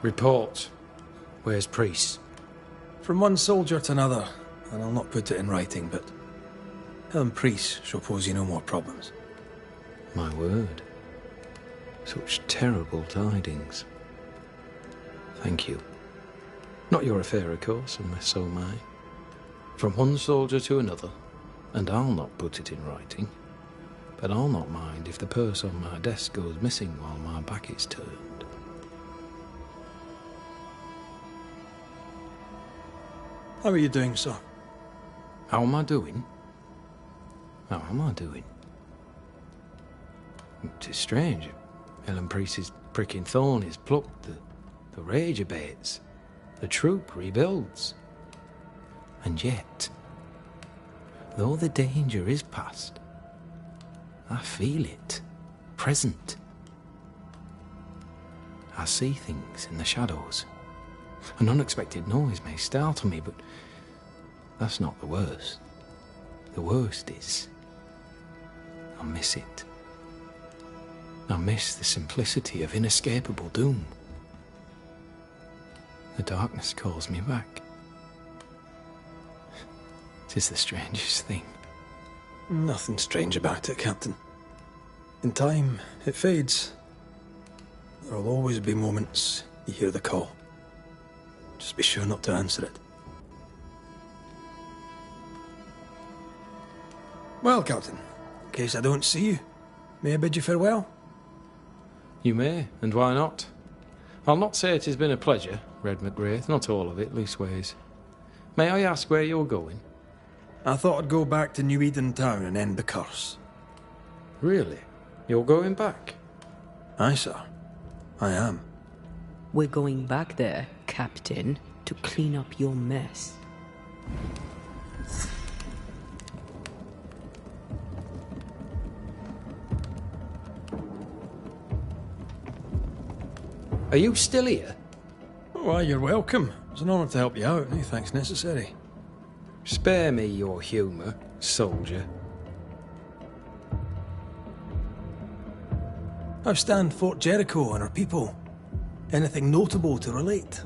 Report. Where's Priest? From one soldier to another, and I'll not put it in writing, but Helen Priest shall pose you no more problems. My word. Such terrible tidings. Thank you. Not your affair, of course, unless so mine. From one soldier to another, and I'll not put it in writing. But I'll not mind if the purse on my desk goes missing while my back is turned. How are you doing, sir? How am I doing? How am I doing? It's strange. Helen Priest's pricking thorn is plucked, the rage abates, the troop rebuilds. And yet, though the danger is past, I feel it, present. I see things in the shadows. An unexpected noise may startle me, but that's not the worst. The worst is, I miss it. I miss the simplicity of inescapable doom. The darkness calls me back. It is the strangest thing. Nothing strange about it, Captain. In time, it fades. There'll always be moments you hear the call. Just be sure not to answer it. Well, Captain, in case I don't see you, may I bid you farewell? You may, and why not? I'll not say it has been a pleasure, Red McGrath, not all of it, leastways. May I ask where you're going? I thought I'd go back to New Eden Town and end the curse. Really? You're going back? Aye, sir. I am. We're going back there, Captain, to clean up your mess. Are you still here? Why, you're welcome. It's an honour to help you out. No thanks necessary. Spare me your humour, soldier. How stand Fort Jericho and our people? Anything notable to relate?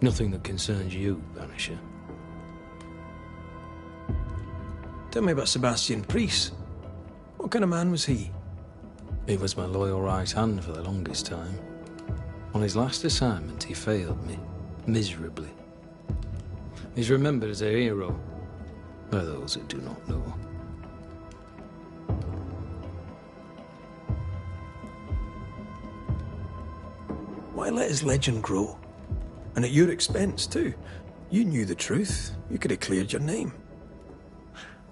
Nothing that concerns you, Banisher. Tell me about Sebastian Priest. What kind of man was he? He was my loyal right hand for the longest time. On his last assignment, he failed me, miserably. He's remembered as a hero by those who do not know. Why let his legend grow? And at your expense, too. You knew the truth. You could have cleared your name.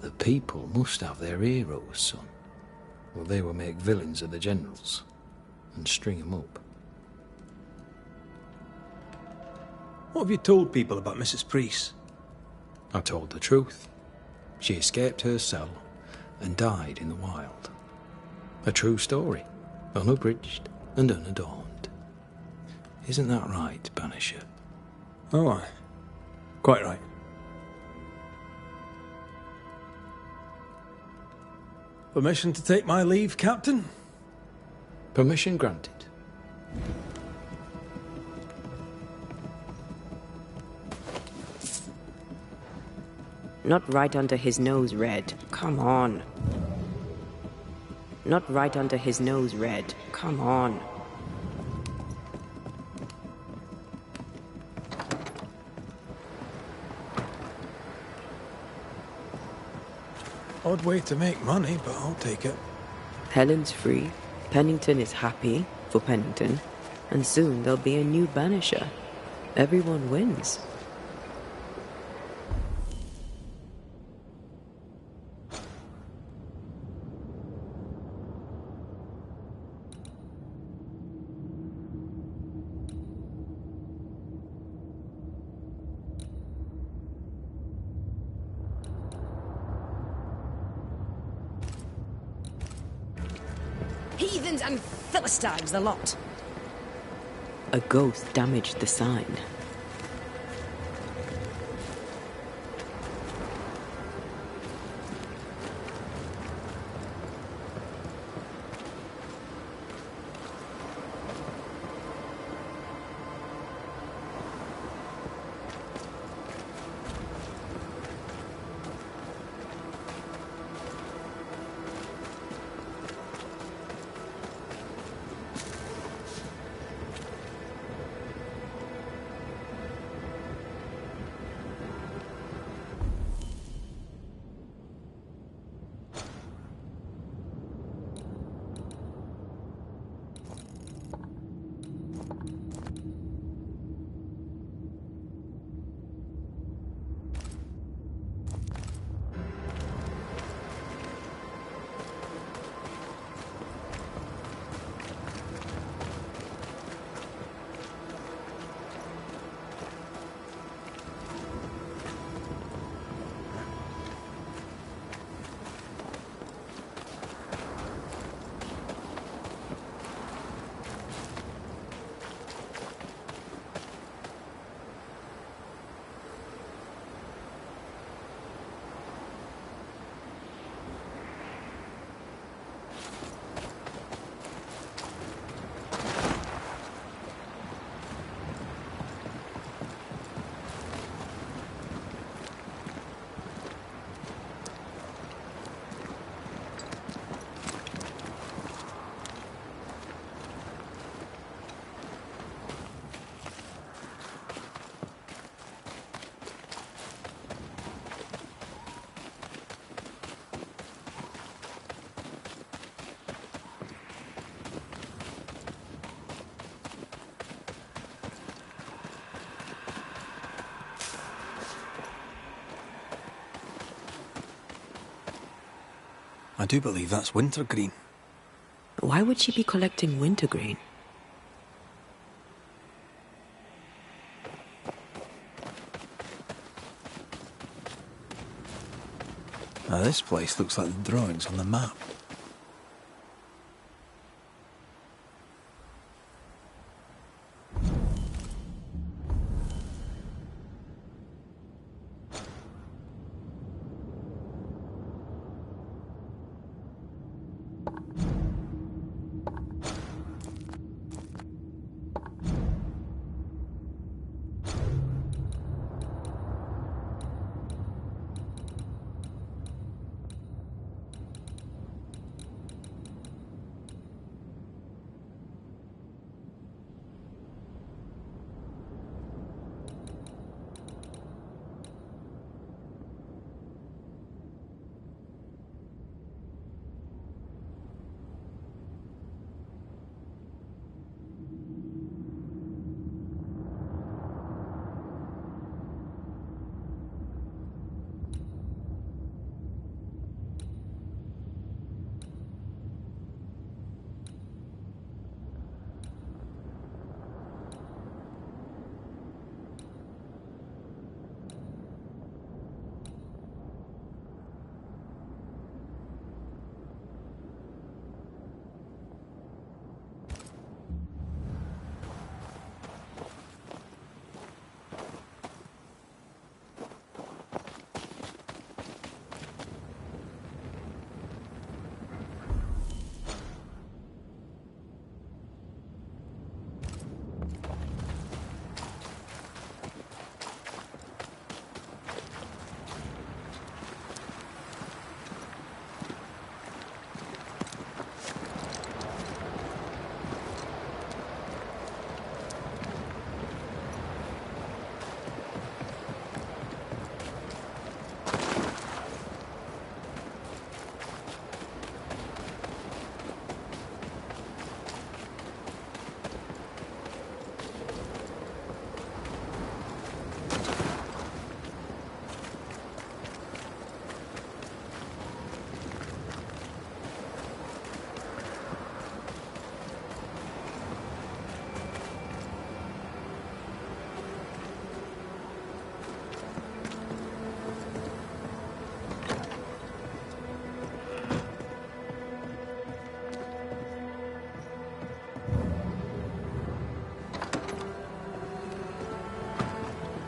The people must have their heroes, son. Or they will make villains of the generals and string them up. What have you told people about Mrs. Priest? I told the truth. She escaped her cell and died in the wild. A true story, unabridged and unadorned. Isn't that right, Banisher? Oh, aye. Quite right. Permission to take my leave, Captain? Permission granted. Not right under his nose, Red. Come on. Not right under his nose, Red. Come on. Odd way to make money, but I'll take it. Helen's free. Pennington is happy for Pennington. And soon there'll be a new Banisher. Everyone wins. Heathens and Philistines, the lot. A ghost damaged the sign. I do believe that's wintergreen. Why would she be collecting wintergreen? Now this place looks like the drawings on the map.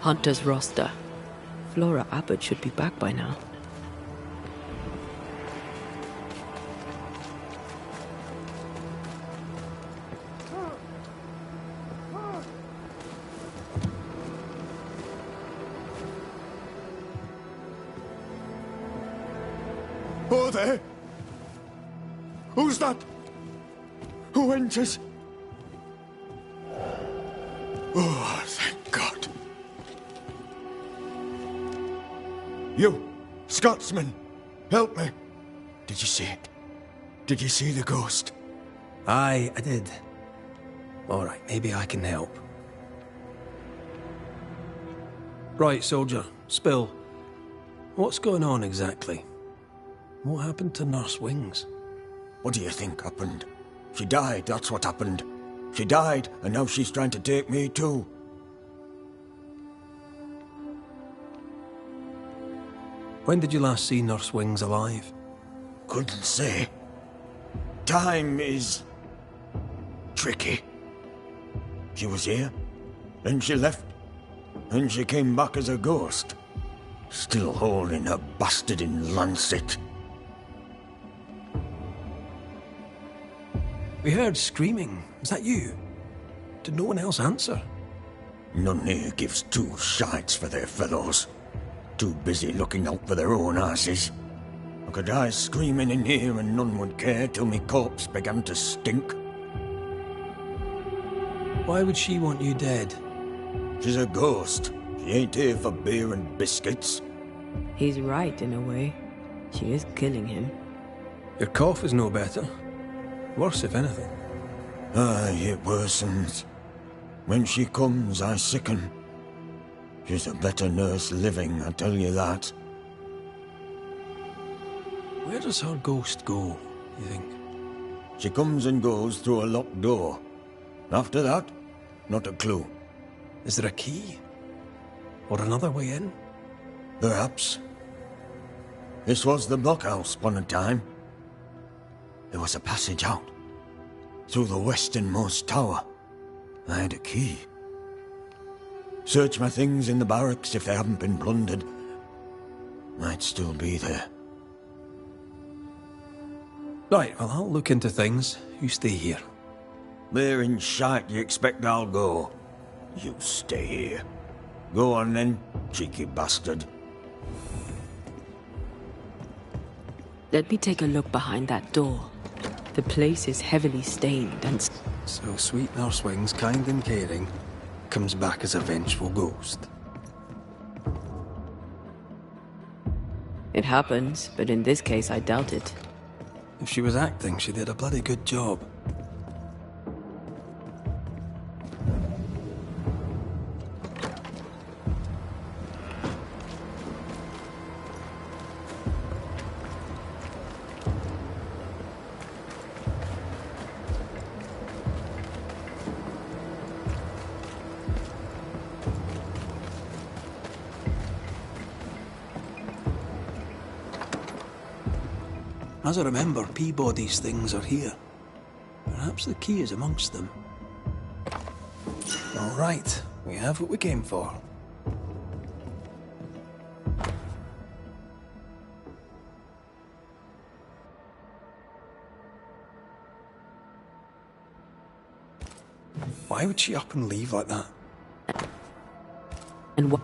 Hunter's roster. Flora Abbott should be back by now. Oh, there! Who's that? Who enters? Oh, thank God. You, Scotsman, help me. Did you see it? Did you see the ghost? Aye, I did. All right, maybe I can help. Right, soldier, Spill. What's going on exactly? What happened to Nurse Wings? What do you think happened? She died, that's what happened. She died, and now she's trying to take me too. When did you last see Nurse Wings alive? Couldn't say. Time is tricky. She was here, then she left, then she came back as a ghost. Still holding her bastard in Lancet. We heard screaming. Was that you? Did no one else answer? None here gives two shites for their fellows. Too busy looking out for their own asses. I could die screaming in here and none would care till me corpse began to stink. Why would she want you dead? She's a ghost. She ain't here for beer and biscuits. He's right in a way. She is killing him. Your cough is no better. Worse, if anything. Aye, it worsens. When she comes, I sicken. She's a better nurse living, I tell you that. Where does her ghost go, you think? She comes and goes through a locked door. After that, not a clue. Is there a key? Or another way in? Perhaps. This was the blockhouse upon a time. There was a passage out. Through the westernmost tower. I had a key. Search my things in the barracks if they haven't been plundered. Might still be there. Right, well, I'll look into things. You stay here. Where in shite you expect I'll go? You stay here. Go on then, cheeky bastard. Let me take a look behind that door. The place is heavily stained and... So sweet Nurse Wings, kind and caring, comes back as a vengeful ghost. It happens, but in this case I doubt it. If she was acting, she did a bloody good job. As I remember, Peabody's things are here. Perhaps the key is amongst them. All right, we have what we came for. Why would she up and leave like that? And what?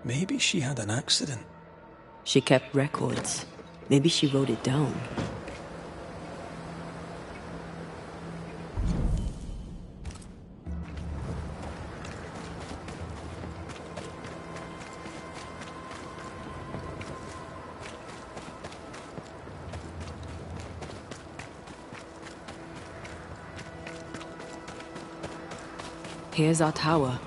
Maybe she had an accident. She kept records. Maybe she wrote it down. Here's our tower.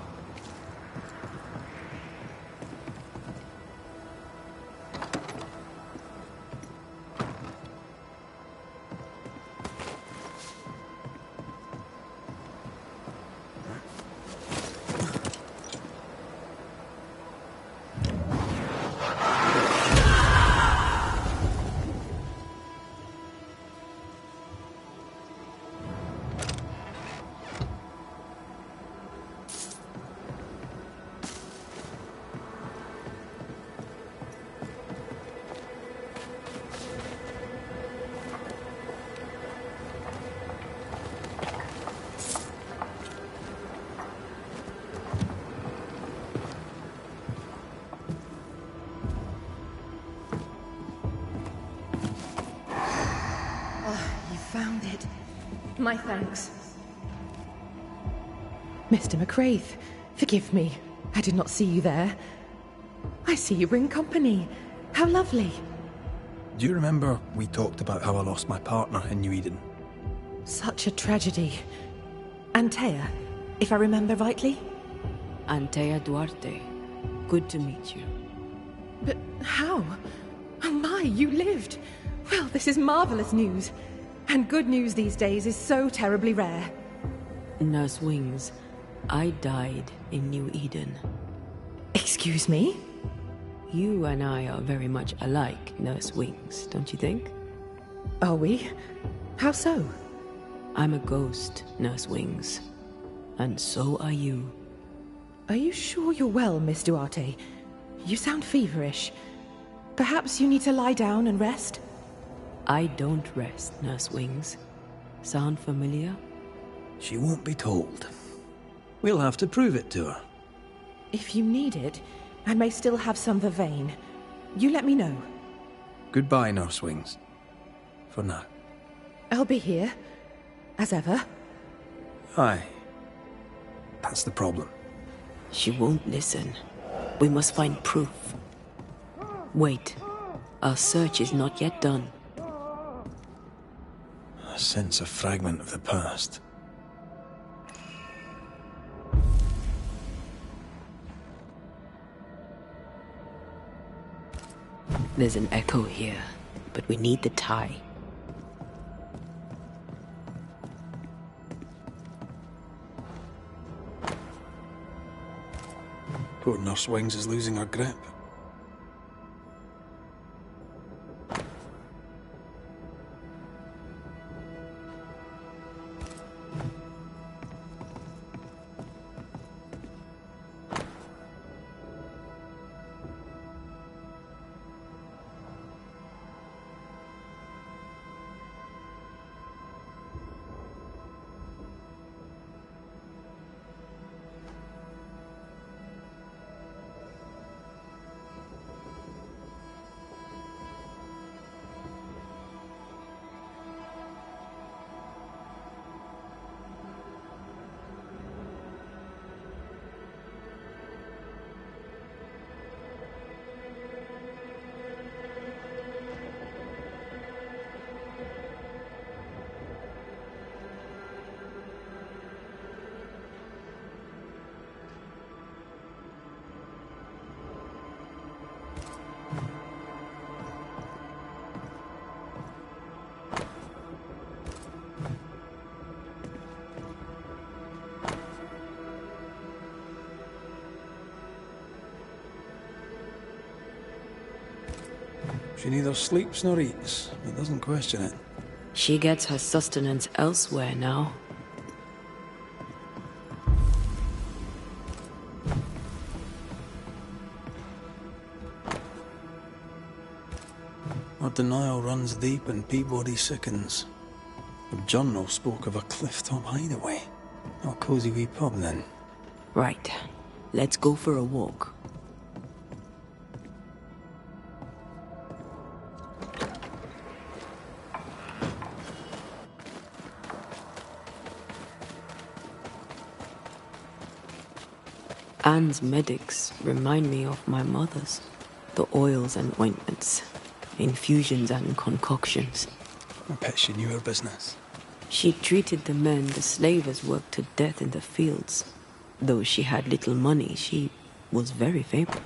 Found it. My thanks. Mr. McCraith, forgive me. I did not see you there. I see you bring company. How lovely. Do you remember we talked about how I lost my partner in New Eden? Such a tragedy. Antea, if I remember rightly? Antea Duarte. Good to meet you. But how? Oh my, you lived. Well, this is marvelous news. And good news these days is so terribly rare. Nurse Wings, I died in New Eden. Excuse me? You and I are very much alike, Nurse Wings, don't you think? Are we? How so? I'm a ghost, Nurse Wings. And so are you. Are you sure you're well, Miss Duarte? You sound feverish. Perhaps you need to lie down and rest? I don't rest, Nurse Wings. Sound familiar? She won't be told. We'll have to prove it to her. If you need it, I may still have some vervain. You let me know. Goodbye, Nurse Wings. For now. I'll be here, as ever. Aye. That's the problem. She won't listen. We must find proof. Wait. Our search is not yet done. I sense a fragment of the past. There's an echo here, but we need the tie. Poor Nurse Wings is losing her grip. She neither sleeps nor eats, but doesn't question it. She gets her sustenance elsewhere now. Her denial runs deep and Peabody sickens. Her journal spoke of a clifftop hideaway. A cosy wee pub then. Right. Let's go for a walk. Anne's medics remind me of my mother's. The oils and ointments, infusions and concoctions. I bet she knew her business. She treated the men the slavers worked to death in the fields. Though she had little money, she was very famous.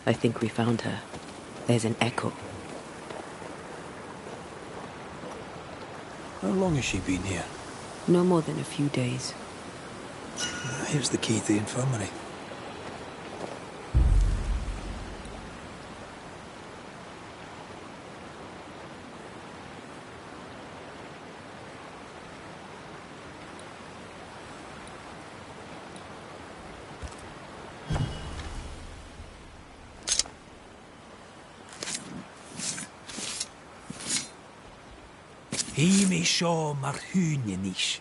I think we found her. There's an echo. How long has she been here? No more than a few days. Here's the key to the infirmary. Himi seo mar húne níos.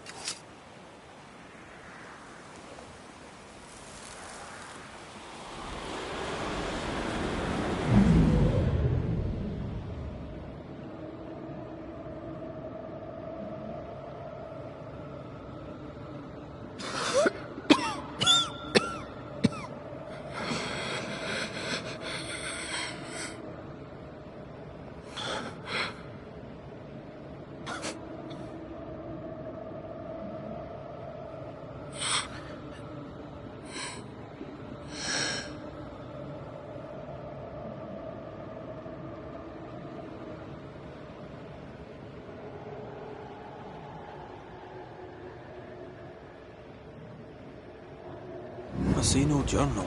I see no journal.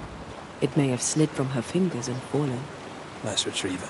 It may have slid from her fingers and fallen. Let's retrieve it.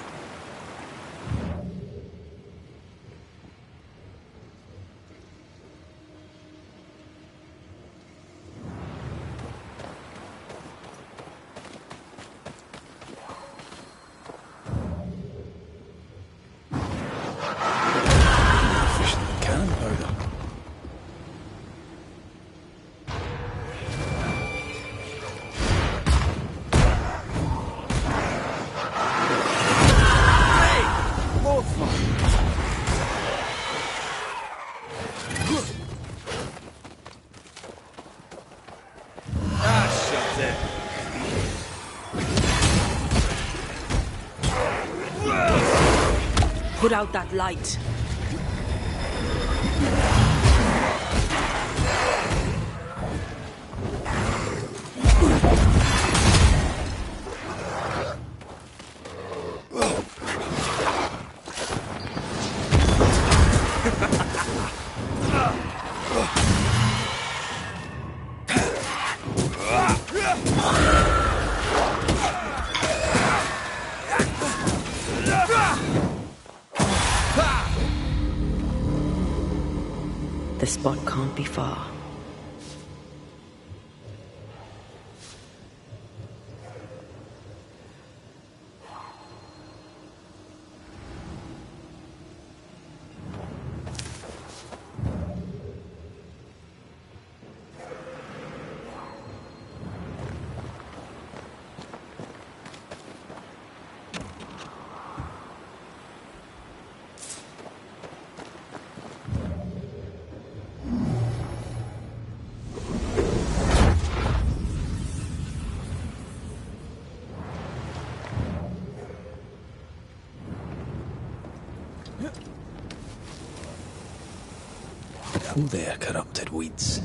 Put out that light. The spot can't be far. Down there, corrupted weeds.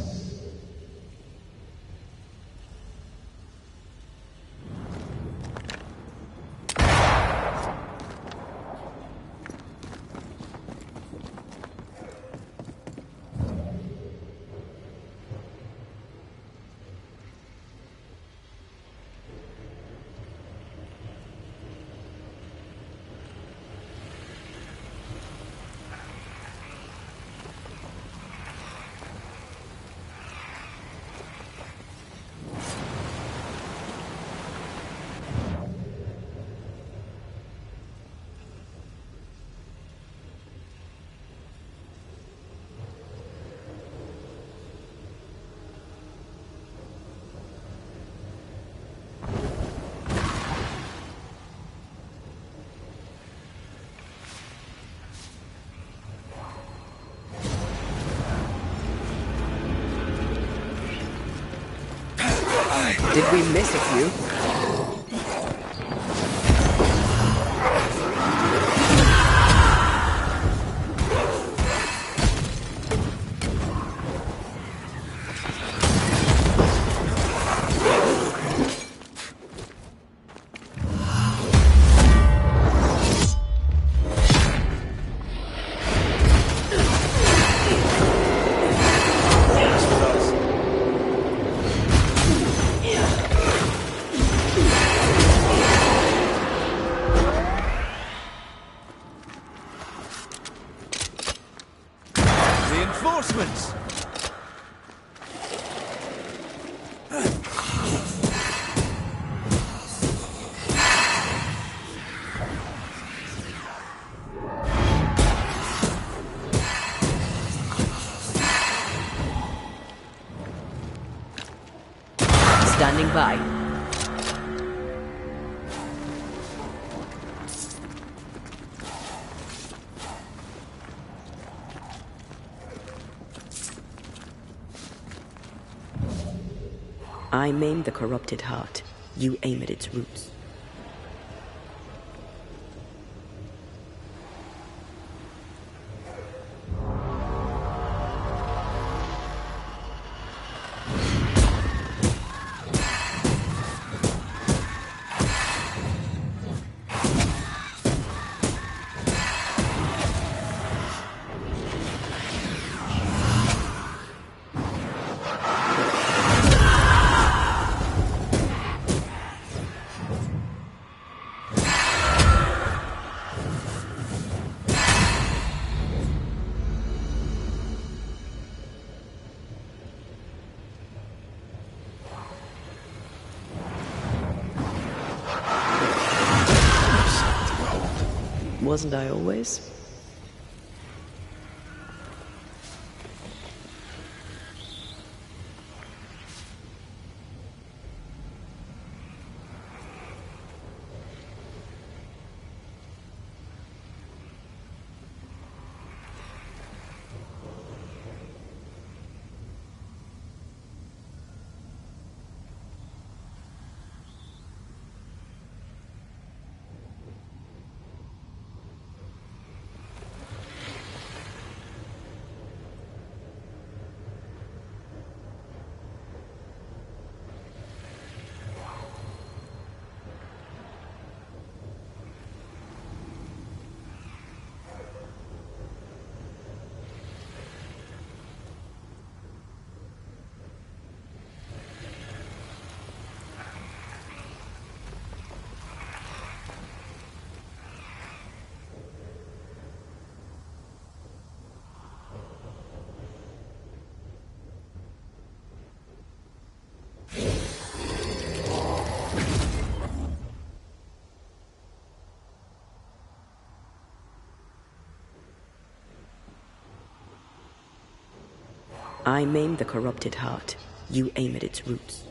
Did we miss a few? Reinforcements! Standing by. I maim the corrupted heart. You aim at its roots. Wasn't I always? I maim the corrupted heart. You aim at its roots.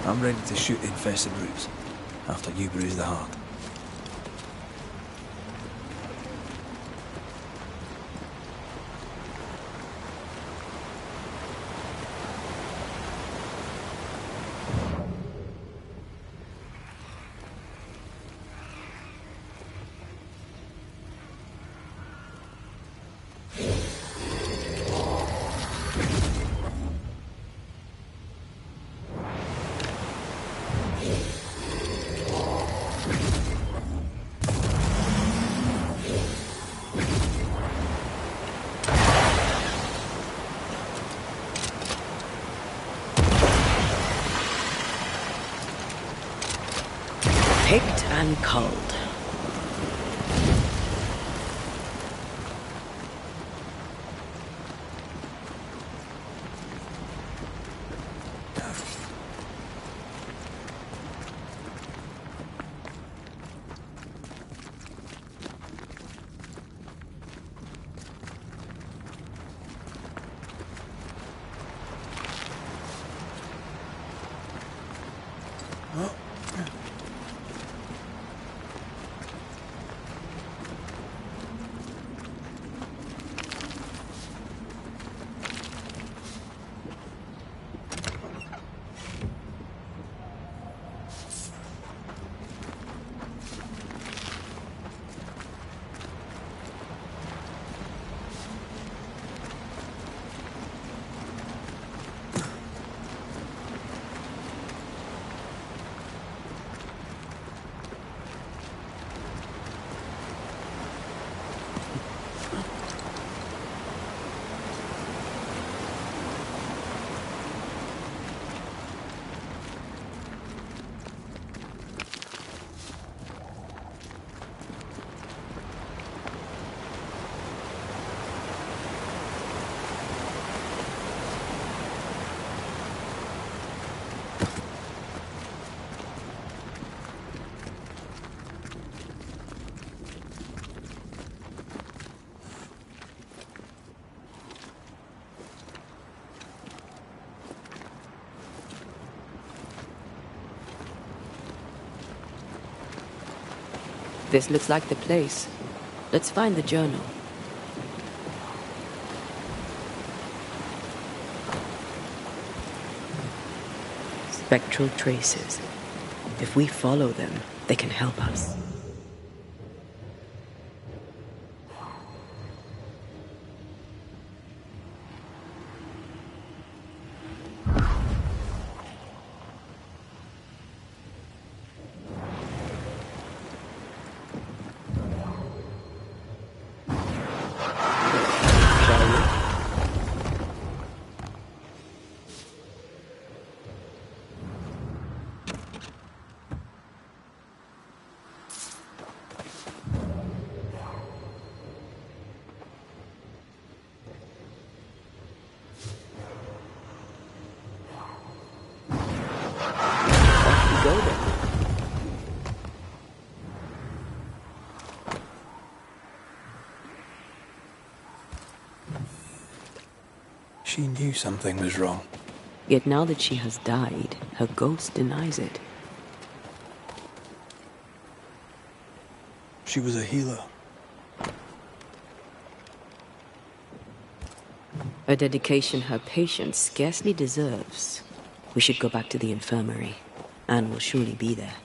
I'm ready to shoot the infested roots after you bruise the heart. Picked and culled. This looks like the place. Let's find the journal. Spectral traces. If we follow them, they can help us. She knew something was wrong. Yet now that she has died, her ghost denies it. She was a healer. A dedication her patient scarcely deserves. We should go back to the infirmary. Anne will surely be there.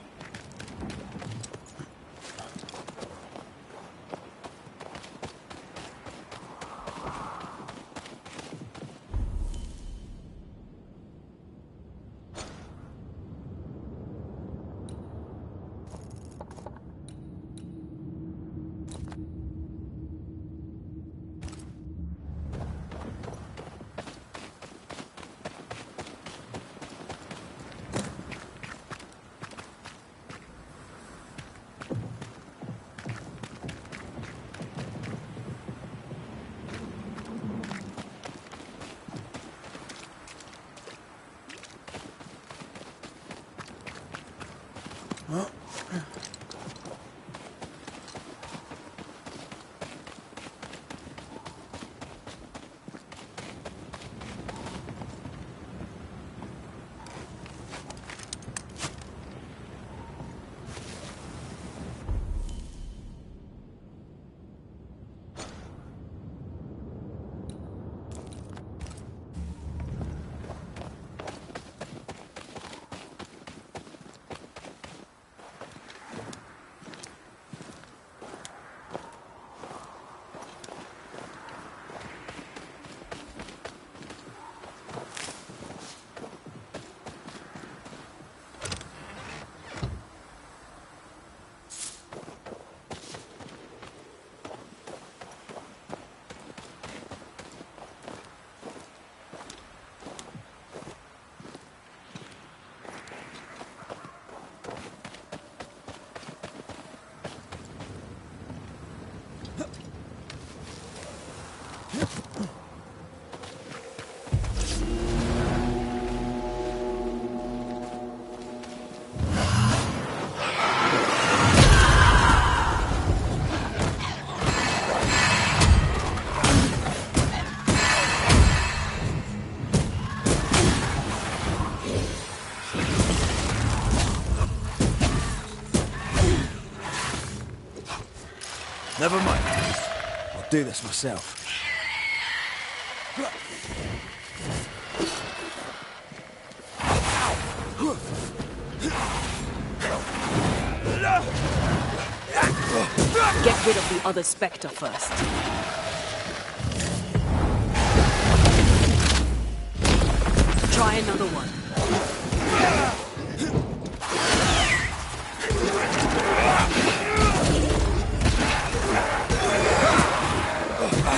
Never mind. I'll do this myself. Get rid of the other Spectre first. Try another one.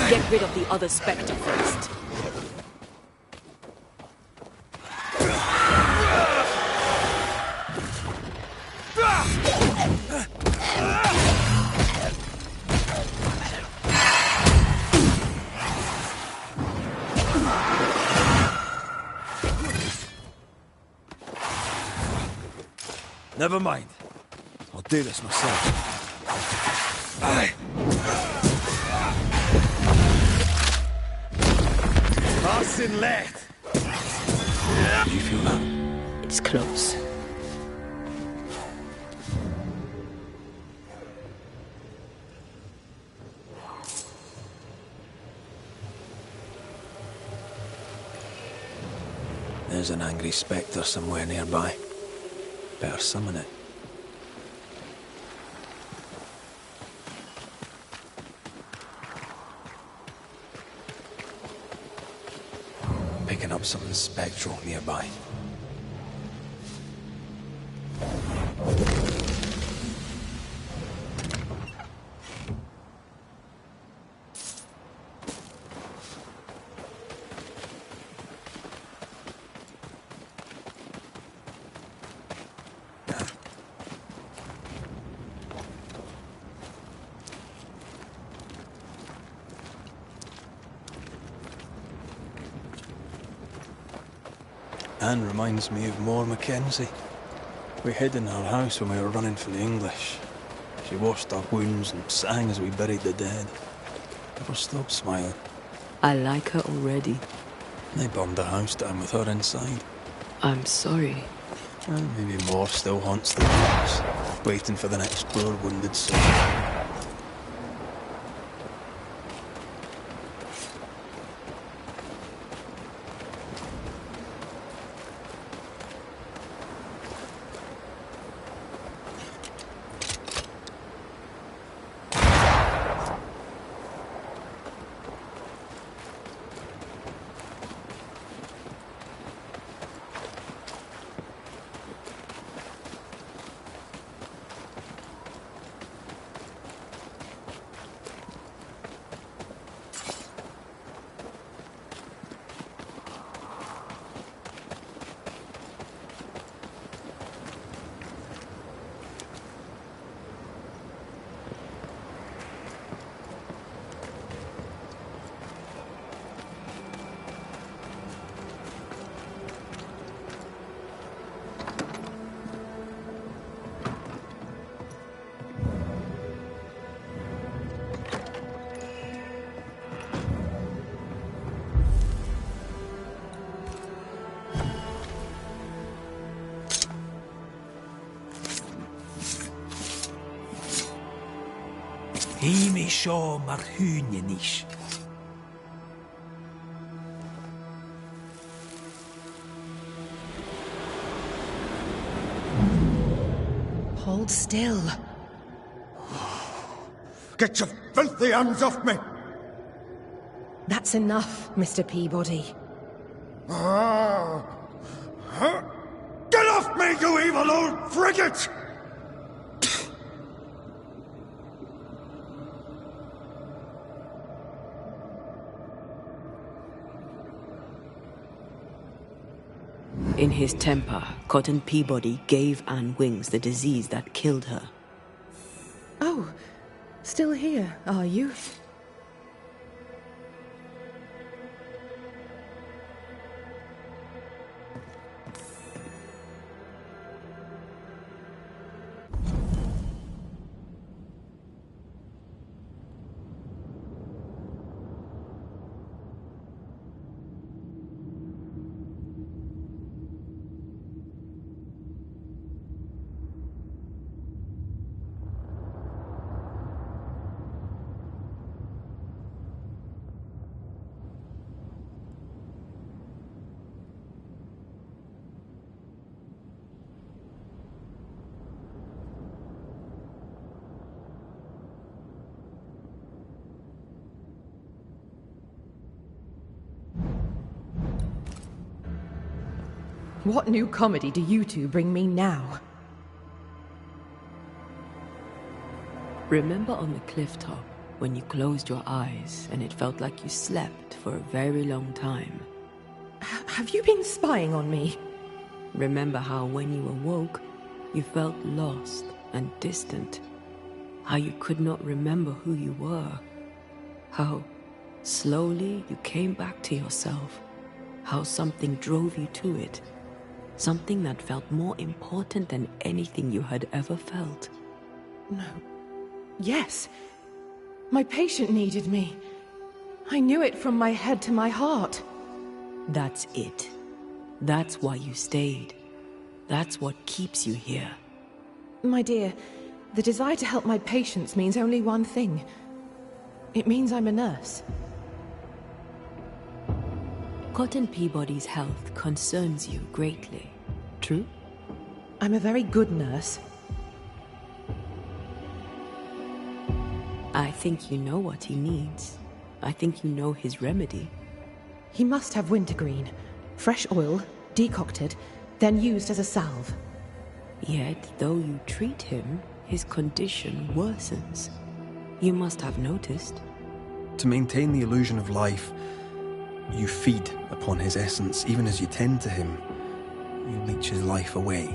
Get rid of the other Spectre first. Never mind. I'll do this myself. Aye. Passing left. Did you feel that? It's close. There's an angry spectre somewhere nearby. Better summon it. Picking up something spectral nearby. Anne reminds me of More Mackenzie. We hid in her house when we were running for the English. She washed our wounds and sang as we buried the dead. Never stopped smiling. I like her already. They burned the house down with her inside. I'm sorry. And maybe more still haunts the house, waiting for the next poor wounded soul. Himi seo mar húne níos. Hold still. Get your filthy hands off me! That's enough, Mr. Peabody. Get off me, you evil old frigate! In his temper, Cotton Peabody gave Anne Wings the disease that killed her. Oh, still here, are you? What new comedy do you two bring me now? Remember on the cliff top when you closed your eyes and it felt like you slept for a very long time? Have you been spying on me? Remember how when you awoke, you felt lost and distant? How you could not remember who you were? How slowly you came back to yourself? How something drove you to it? Something that felt more important than anything you had ever felt? No. Yes. My patient needed me. I knew it from my head to my heart. That's it. That's why you stayed. That's what keeps you here. My dear, the desire to help my patients means only one thing. It means I'm a nurse. Cotton Peabody's health concerns you greatly, true? I'm a very good nurse. I think you know what he needs. I think you know his remedy. He must have wintergreen. Fresh oil, decocted, then used as a salve. Yet, though you treat him, his condition worsens. You must have noticed. To maintain the illusion of life, you feed upon his essence. Even as you tend to him, you leech his life away.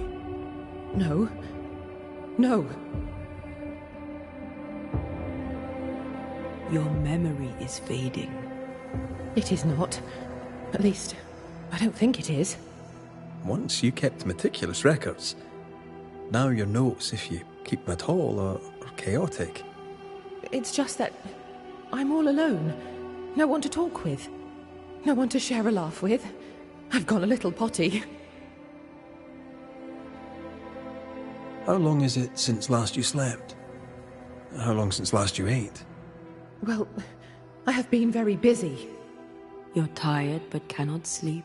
No. No. Your memory is fading. It is not. At least, I don't think it is. Once you kept meticulous records. Now your notes, if you keep them at all, are chaotic. It's just that I'm all alone. No one to talk with. No one to share a laugh with. I've gone a little potty. How long is it since last you slept? How long since last you ate? Well, I have been very busy. You're tired but cannot sleep.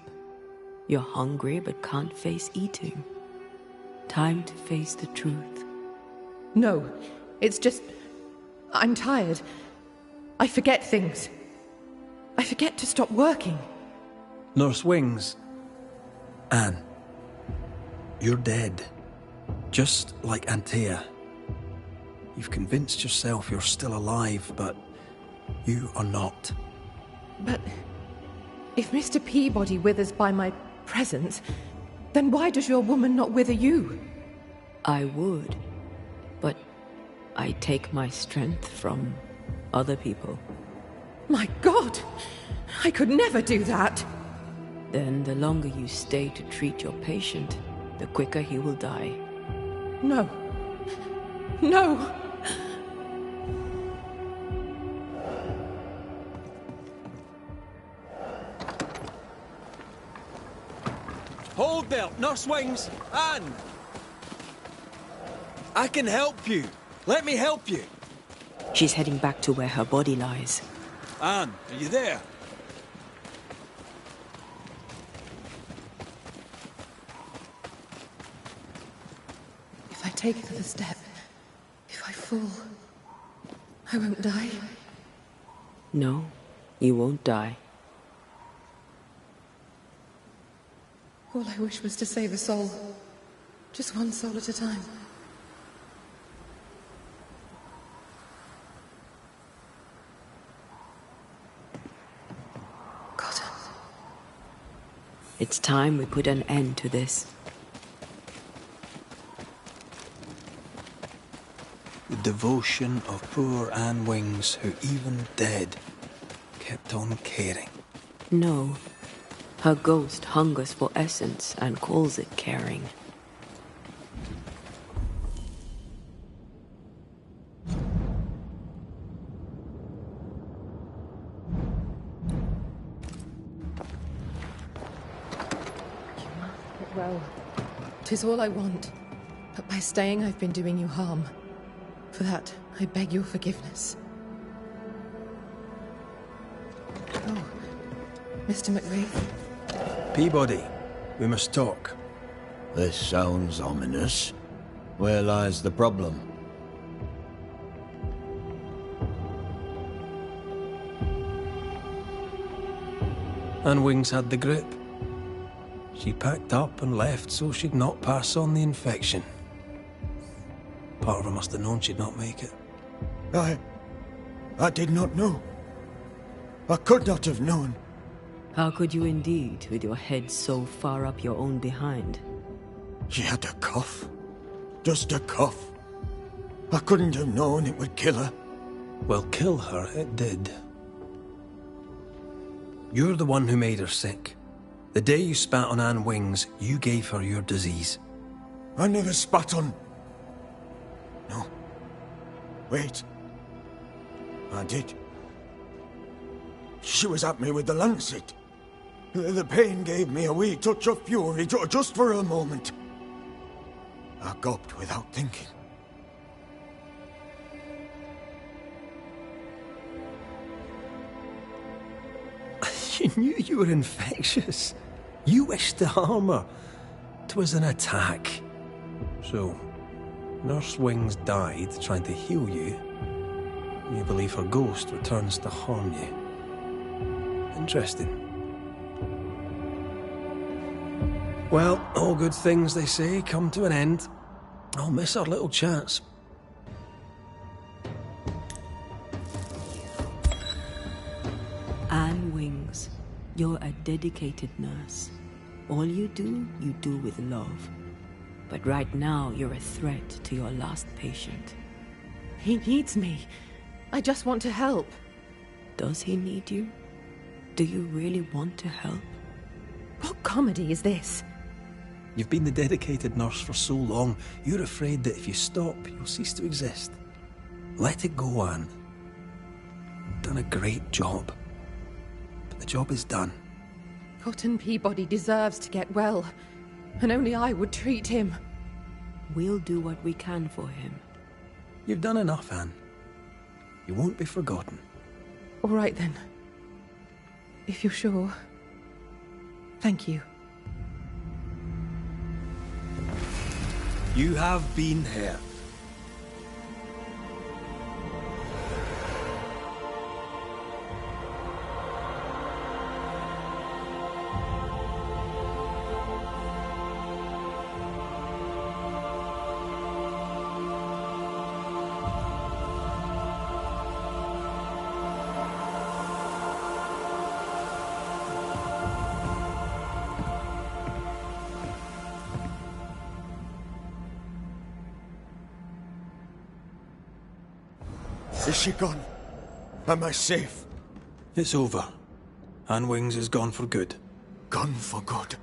You're hungry but can't face eating. Time to face the truth. No, it's just... I'm tired. I forget things. I forget to stop working. Nurse Wings. Anne. You're dead. Just like Antea. You've convinced yourself you're still alive, but you are not. But if Mr. Peabody withers by my presence, then why does your woman not wither you? I would, but I take my strength from other people. My God! I could never do that! Then the longer you stay to treat your patient, the quicker he will die. No. No! Hold there, Nurse Wings! Anne! I can help you. Let me help you. She's heading back to where her body lies. Anne, are you there? If I take another step, if I fall, I won't die. No, you won't die. All I wish was to save a soul. Just one soul at a time. Cotton. It's time we put an end to this. The devotion of poor Anne Wings, who even dead, kept on caring. No. Her ghost hungers for essence and calls it caring. Well, 'tis all I want. But by staying, I've been doing you harm. For that, I beg your forgiveness. Oh, Mr. McRae. Peabody, we must talk. This sounds ominous. Where lies the problem? Anne Wings had the grip. She packed up and left so she'd not pass on the infection. Part of her must have known she'd not make it. I did not know. I could not have known. How could you indeed, with your head so far up your own behind? She had a cough. Just a cough. I couldn't have known it would kill her. Well, kill her it did. You're the one who made her sick. The day you spat on Anne Wings, you gave her your disease. I never spat on... No. Wait. I did. She was at me with the lancet. The pain gave me a wee touch of fury, just for a moment. I gulped without thinking. You You knew you were infectious. You wished to harm her. 'Twas an attack. So, Nurse Wings died trying to heal you. You believe her ghost returns to harm you. Interesting. Well, all good things, they say, come to an end. I'll miss our little chats. Anne Wings, you're a dedicated nurse. All you do with love. But right now, you're a threat to your last patient. He needs me. I just want to help. Does he need you? Do you really want to help? What comedy is this? You've been the dedicated nurse for so long, you're afraid that if you stop, you'll cease to exist. Let it go, Anne. You've done a great job. But the job is done. Cotton Peabody deserves to get well, and only I would treat him. We'll do what we can for him. You've done enough, Anne. You won't be forgotten. All right, then. If you're sure. Thank you. You have been here. Is she gone? Am I safe? It's over. Anne Wings is gone for good. Gone for good.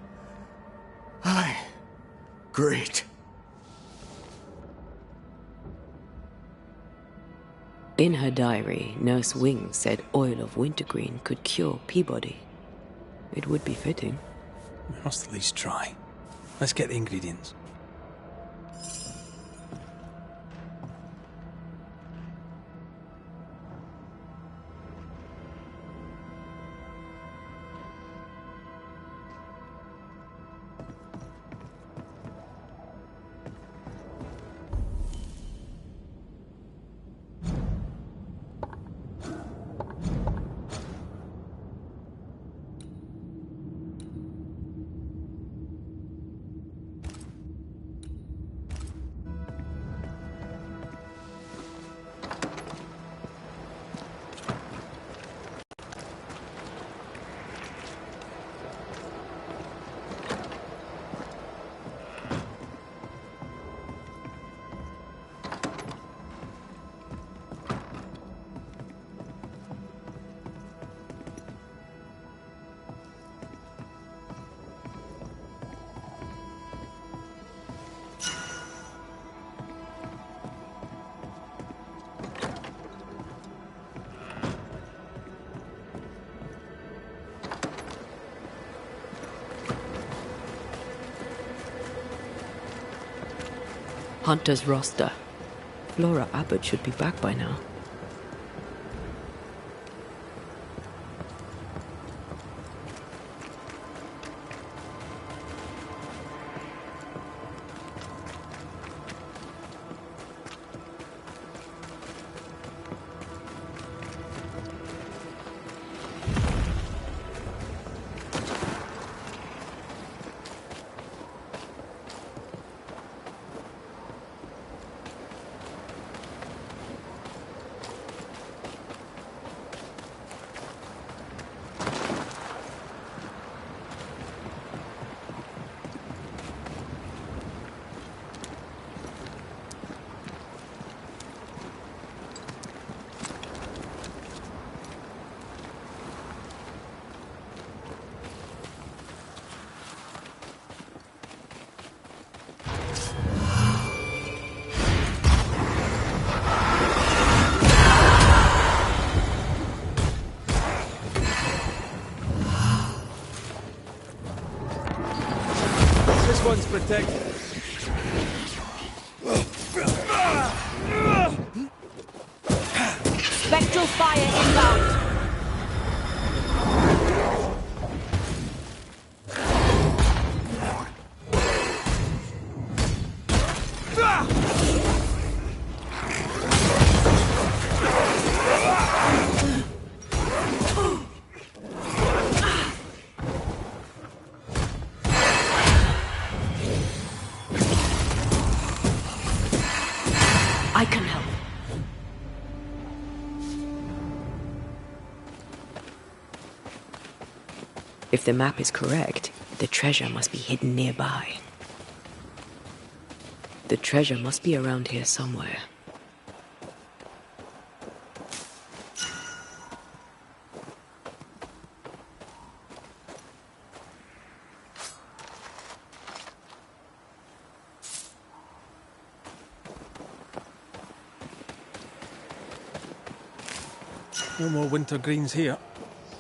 Aye. Great. In her diary, Nurse Wings said oil of wintergreen could cure Peabody. It would be fitting. We must at least try. Let's get the ingredients. Hunter's roster. Flora Abbott should be back by now. One's protected. Spectral fire inbound. the map is correct, the treasure must be hidden nearby. The treasure must be around here somewhere. No more winter greens here.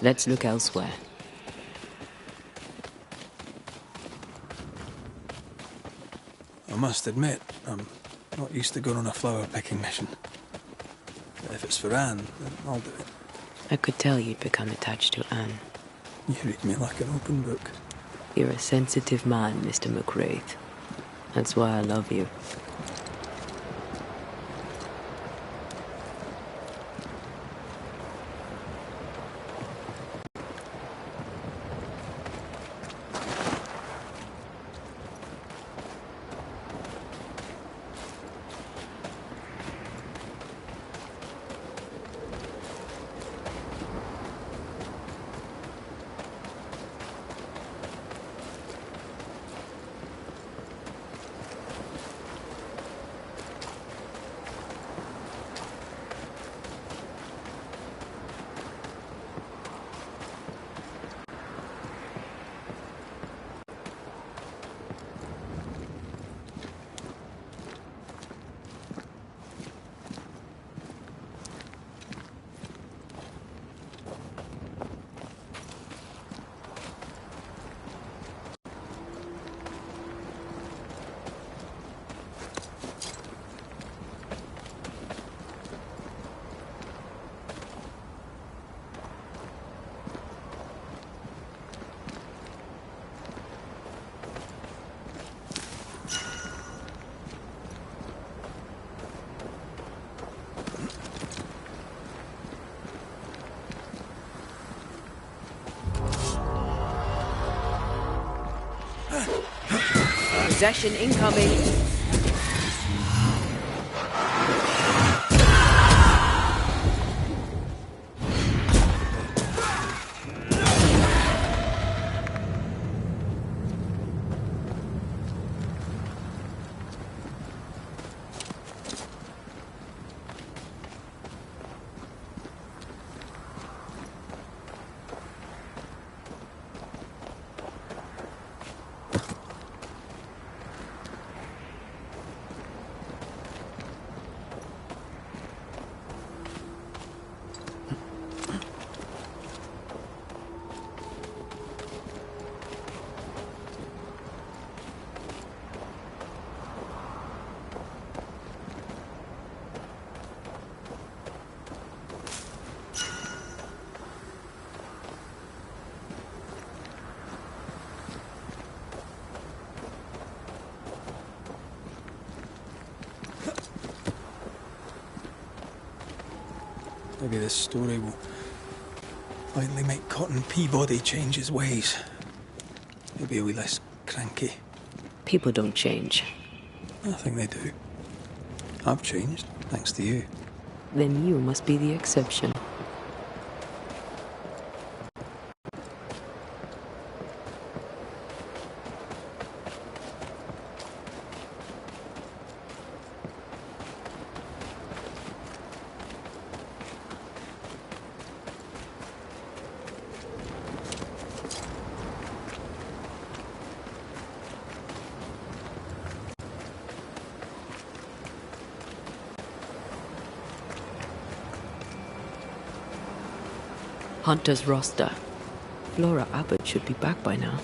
Let's look elsewhere. I must admit, I'm not used to going on a flower picking mission. But if it's for Anne, then I'll do it. I could tell you'd become attached to Anne. You read me like an open book. You're a sensitive man, Mr. McWraith. That's why I love you. Possession incoming. Maybe this story will finally make Cotton Peabody change his ways. Maybe he'll be less cranky. People don't change. I think they do. I've changed, thanks to you. Then you must be the exception. Hunter's roster. Flora Abbott should be back by now.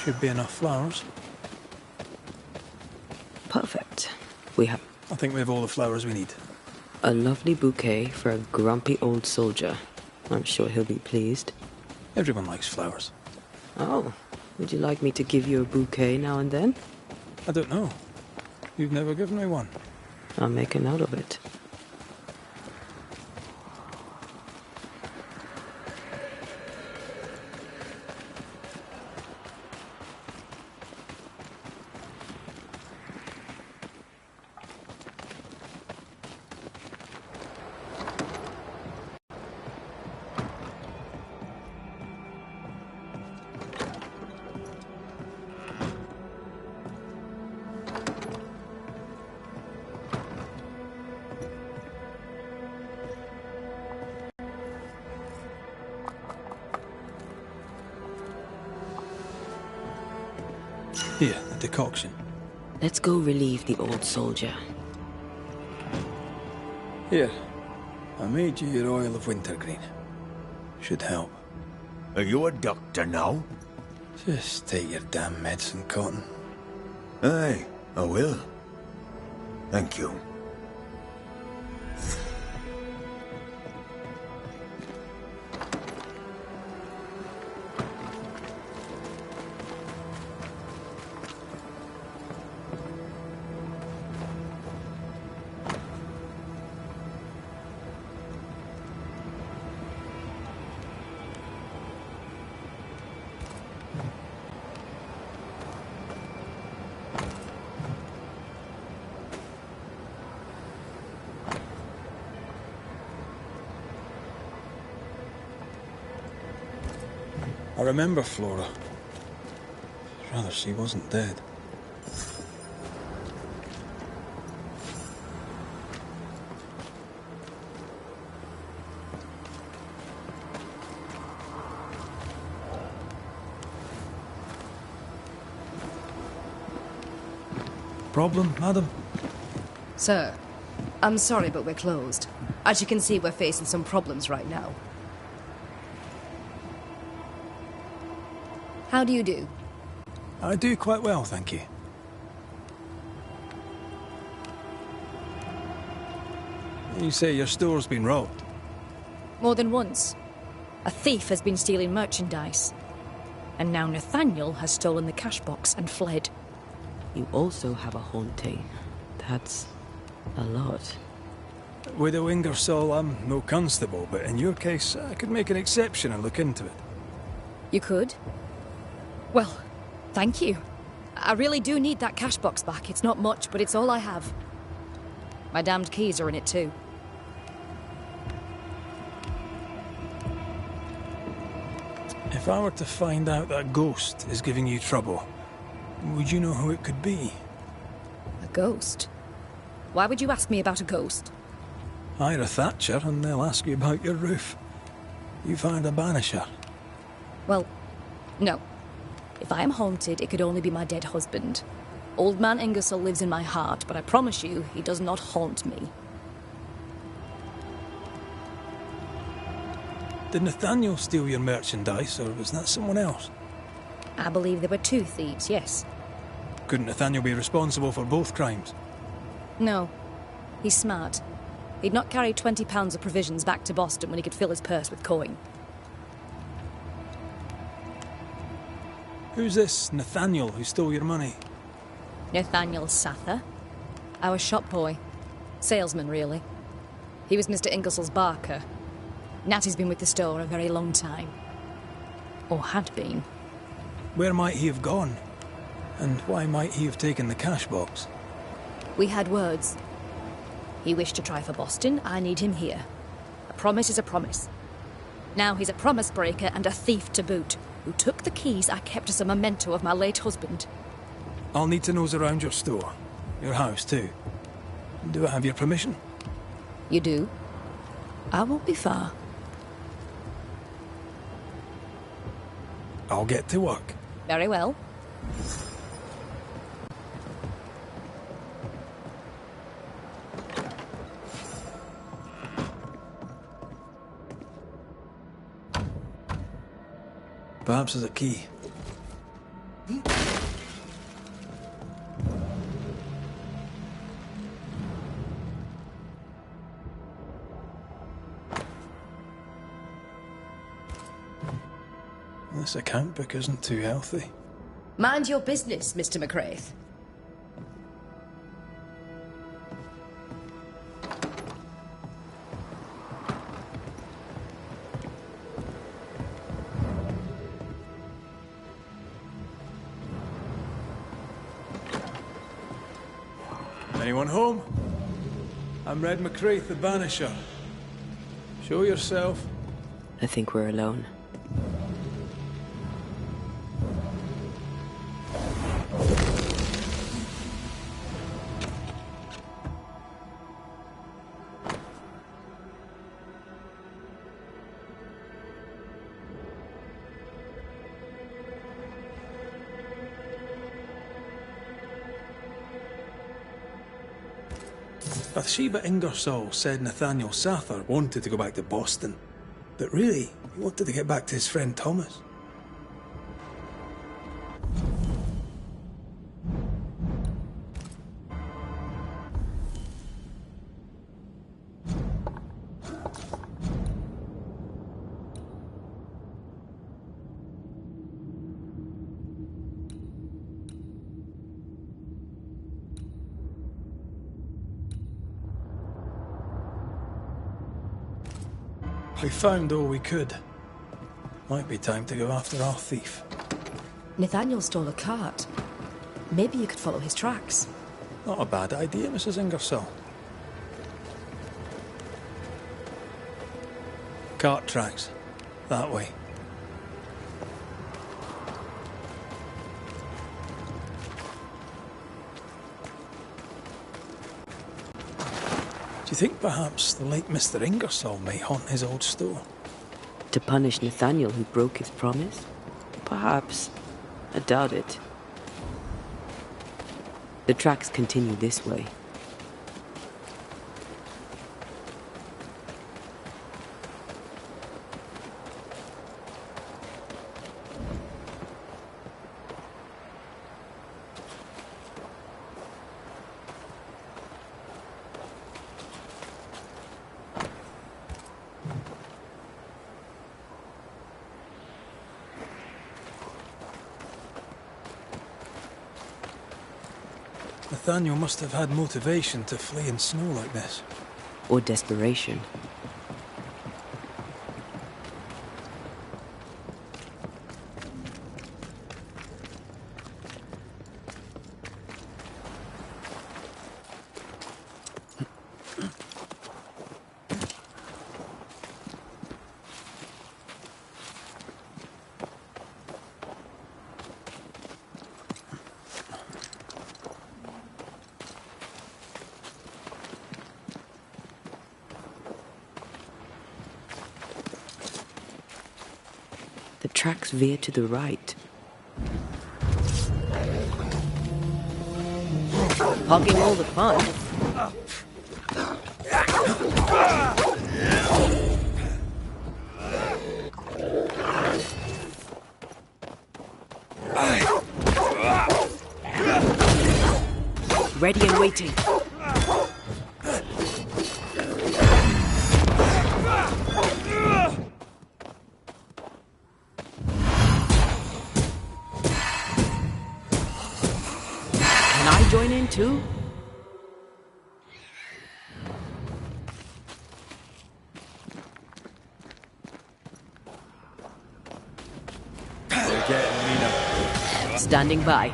Should be enough flowers. Perfect. We have I think we have all the flowers we need. a lovely bouquet for a grumpy old soldier. I'm sure he'll be pleased. Everyone likes flowers. Oh, would you like me to give you a bouquet now and then? I don't know. You've never given me one. I'll make a note of it. Here, the decoction. Let's go relieve the old soldier. Here, I made you your oil of wintergreen. Should help. Are you a doctor now? Just take your damn medicine, Cotton. Aye, I will. Thank you. I remember Flora. Rather, she wasn't dead. Problem, madam? Sir, I'm sorry, but we're closed. As you can see, we're facing some problems right now. How do you do? I do quite well, thank you. You say your store's been robbed? More than once. A thief has been stealing merchandise. And now Nathaniel has stolen the cash box and fled. You also have a haunting. That's a lot. Widow Ingersoll, I'm no constable, but in your case, I could make an exception and look into it. You could? Well, thank you. I really do need that cash box back. It's not much, but it's all I have. My damned keys are in it too. If I were to find out that ghost is giving you trouble, would you know who it could be? A ghost? Why would you ask me about a ghost? Hire a Thatcher and they'll ask you about your roof. You find a Banisher. Well, no. If I am haunted, it could only be my dead husband. Old man Ingersoll lives in my heart, but I promise you, he does not haunt me. Did Nathaniel steal your merchandise, or was that someone else? I believe there were two thieves, yes. Couldn't Nathaniel be responsible for both crimes? No. He's smart. He'd not carry 20 pounds of provisions back to Boston when he could fill his purse with coin. Who's this Nathaniel who stole your money? Nathaniel Sather. Our shop boy. Salesman, really. He was Mr. Ingersoll's barker. Natty's been with the store a very long time. Or had been. Where might he have gone? And why might he have taken the cash box? We had words. He wished to try for Boston. I need him here. A promise is a promise. Now he's a promise breaker and a thief to boot, who took the keys I kept as a memento of my late husband. I'll need to nose around your store. Your house, too. Do I have your permission? You do? I won't be far. I'll get to work. Very well. Perhaps there's a key. This account book isn't too healthy. Mind your business, Mr. McCraith. Anyone home? I'm Red McCraith, the Banisher. Show yourself. I think we're alone. Bathsheba Ingersoll said Nathaniel Sather wanted to go back to Boston, but really, he wanted to get back to his friend Thomas. We found all we could. Might be time to go after our thief. Nathaniel stole a cart. Maybe you could follow his tracks. Not a bad idea, Mrs. Ingersoll. Cart tracks. That way. Do you think perhaps the late Mr. Ingersoll may haunt his old store? To punish Nathaniel who broke his promise? Perhaps. I doubt it. The tracks continue this way. Nathaniel must have had motivation to flee in snow like this. Or desperation. The tracks veer to the right. Hogging all the fun. Ready and waiting. Can I join in too? They're getting me now. Standing by.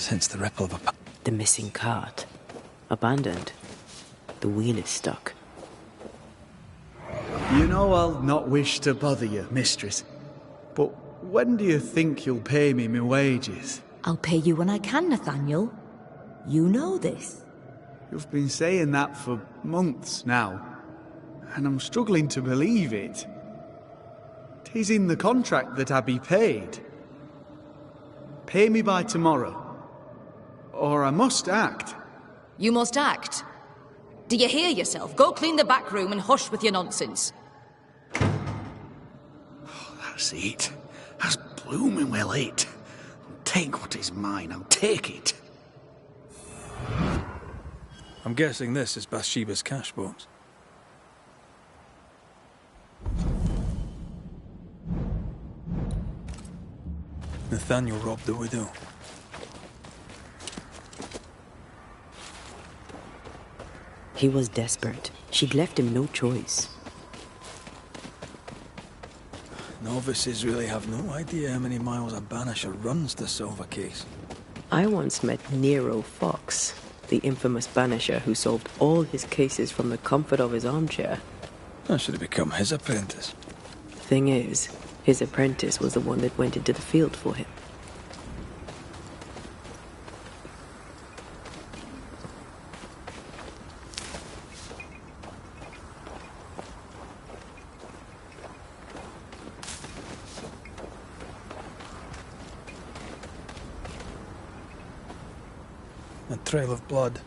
sense the ripple of a... The missing cart. Abandoned. The wheel is stuck. You know I'll not wish to bother you, mistress. But when do you think you'll pay me my wages? I'll pay you when I can, Nathaniel. You know this. You've been saying that for months now, and I'm struggling to believe it. 'Tis in the contract that I be paid. Pay me by tomorrow, or I must act. You must act. Do you hear yourself? Go clean the back room and hush with your nonsense. That's it. That's blooming well it. I'll take what is mine, I'll take it. I'm guessing this is Bathsheba's cash box. Nathaniel robbed the widow. He was desperate. She'd left him no choice. Novices really have no idea how many miles a banisher runs to solve a case. I once met Nero Fox, the infamous banisher who solved all his cases from the comfort of his armchair. I should have become his apprentice. Thing is, his apprentice was the one that went into the field for him. A trail of blood.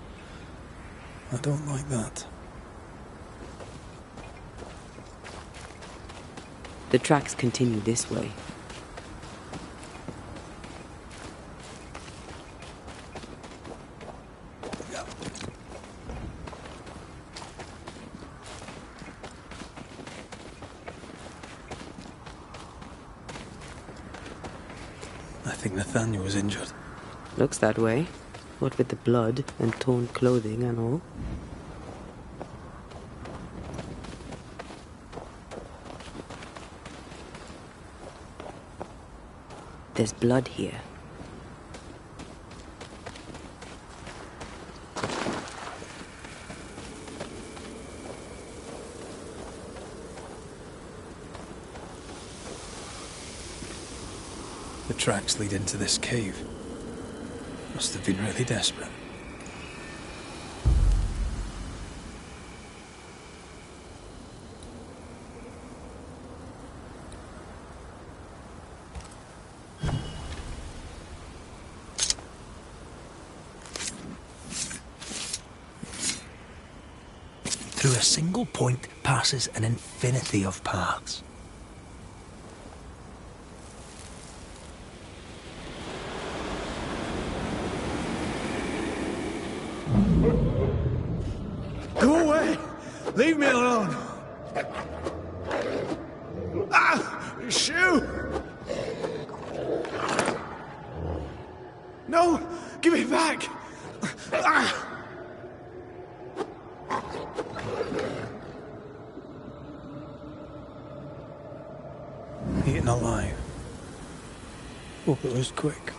I don't like that. The tracks continue this way. I think Nathaniel was injured. Looks that way. What with the blood and torn clothing and all. There's blood here. The tracks lead into this cave. Must have been really desperate. Through a single point passes an infinity of paths. Go away! Leave me alone! Ah! Shoe! No! Give it back! Ah! Eaten alive. Hope it was quick.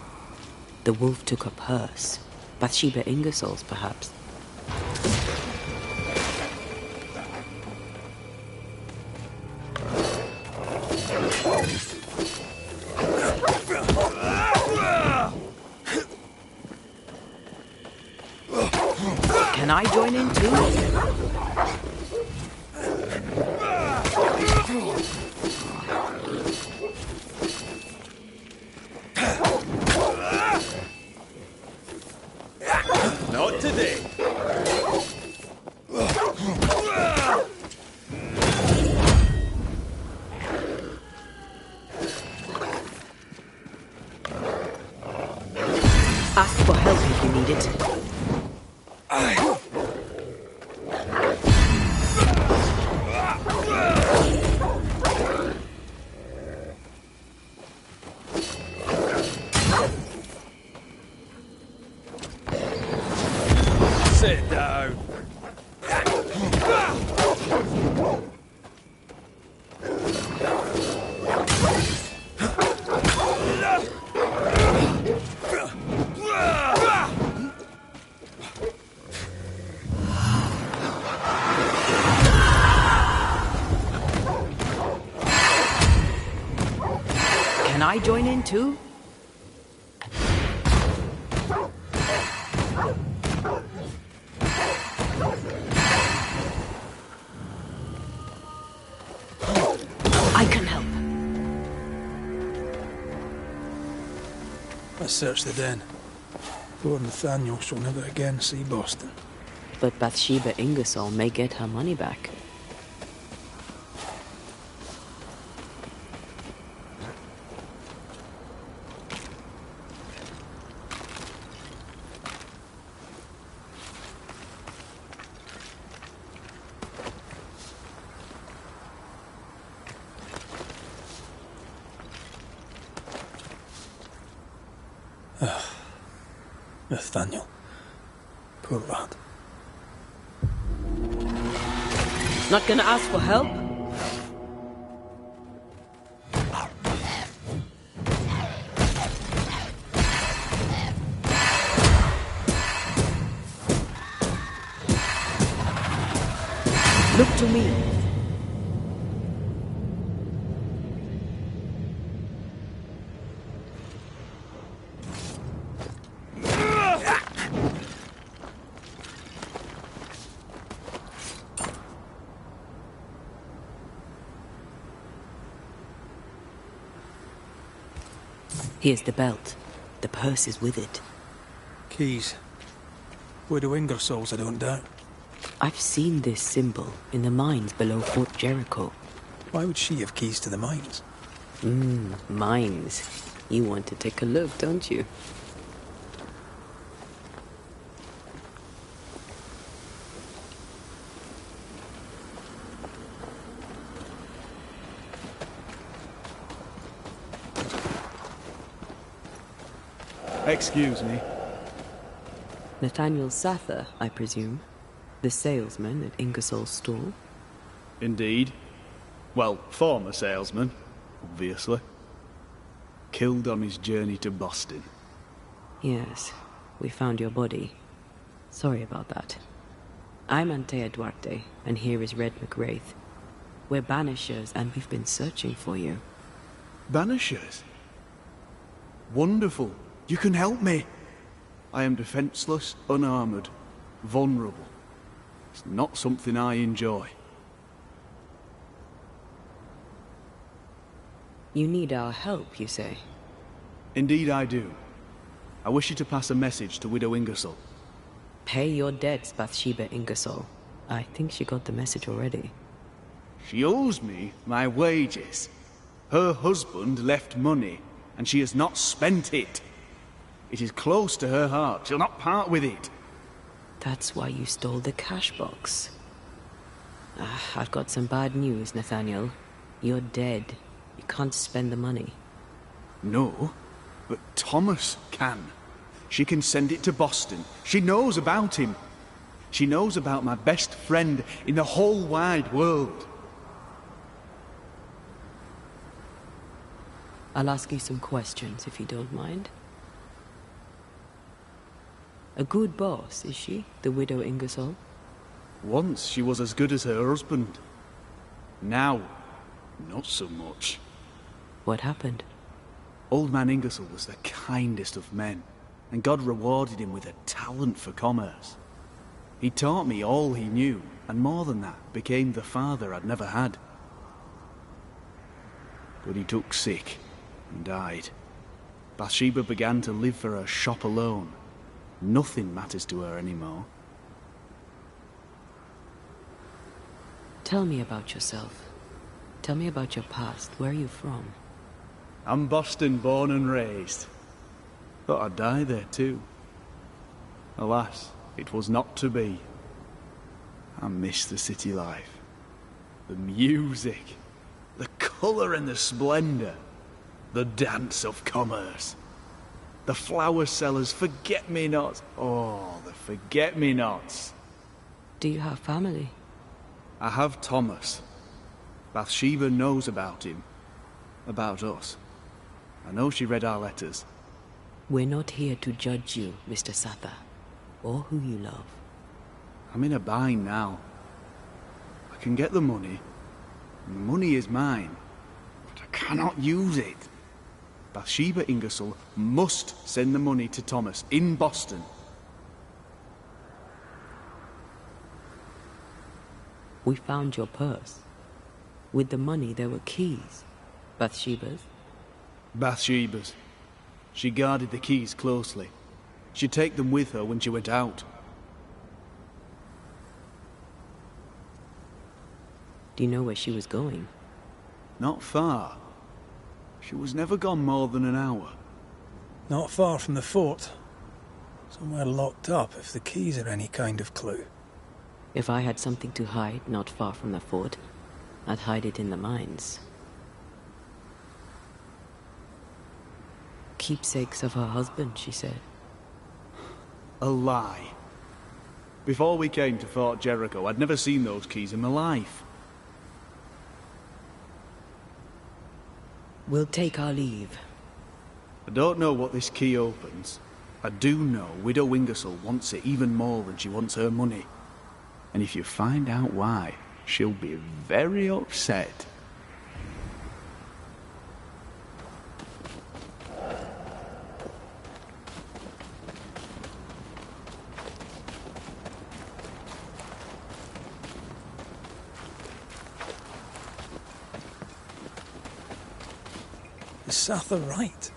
The wolf took up hers. Bathsheba Ingersoll's, perhaps. Can I join in too? Not today. Ask for help if you need it. Sit down. I join in too? I can help. Let's search the den. Poor Nathaniel shall never again see Boston. But Bathsheba Ingersoll may get her money back. Nathaniel. Poor lad. Not gonna ask for help? Look to me. Here's the belt. The purse is with it. Keys. Widow Ingersoll's, I don't doubt. I've seen this symbol in the mines below Fort Jericho. Why would she have keys to the mines? Mines. You want to take a look, don't you? Excuse me. Nathaniel Sather, I presume. The salesman at Ingersoll's store? Indeed. Well, former salesman, obviously. Killed on his journey to Boston. Yes, we found your body. Sorry about that. I'm Antea Duarte, and here is Red McWraith. We're Banishers, and we've been searching for you. Banishers? Wonderful. You can help me. I am defenseless, unarmored, vulnerable. It's not something I enjoy. You need our help, you say? Indeed I do. I wish you to pass a message to Widow Ingersoll. Pay your debts, Bathsheba Ingersoll. I think she got the message already. She owes me my wages. Her husband left money, and she has not spent it. It is close to her heart. She'll not part with it. That's why you stole the cash box. I've got some bad news, Nathaniel. You're dead. You can't spend the money. No, but Thomas can. She can send it to Boston. She knows about him. She knows about my best friend in the whole wide world. I'll ask you some questions, if you don't mind. A good boss, is she, the widow Ingersoll? Once she was as good as her husband. Now, not so much. What happened? Old man Ingersoll was the kindest of men, and God rewarded him with a talent for commerce. He taught me all he knew, and more than that, became the father I'd never had. But he took sick and died. Bathsheba began to live for her shop alone. Nothing matters to her anymore. Tell me about yourself. Tell me about your past. Where are you from? I'm Boston born and raised. Thought I'd die there too. Alas, it was not to be. I miss the city life. The music. The colour and the splendour. The dance of commerce. The flower sellers, forget-me-nots. Oh, the forget-me-nots. Do you have family? I have Thomas. Bathsheba knows about him. About us. I know she read our letters. We're not here to judge you, Mr. Sather, or who you love. I'm in a bind now. I can get the money. The money is mine. But I cannot use it. Bathsheba Ingersoll must send the money to Thomas in Boston. We found your purse. With the money, there were keys. Bathsheba's. Bathsheba's. She guarded the keys closely. She'd take them with her when she went out. Do you know where she was going? Not far. She was never gone more than an hour. Not far from the fort. Somewhere locked up, if the keys are any kind of clue. If I had something to hide not far from the fort, I'd hide it in the mines. Keepsakes of her husband, she said. A lie. Before we came to Fort Jericho, I'd never seen those keys in my life. We'll take our leave. I don't know what this key opens. I do know Widow Ingersoll wants it even more than she wants her money. And if you find out why, she'll be very upset. Is Sather right?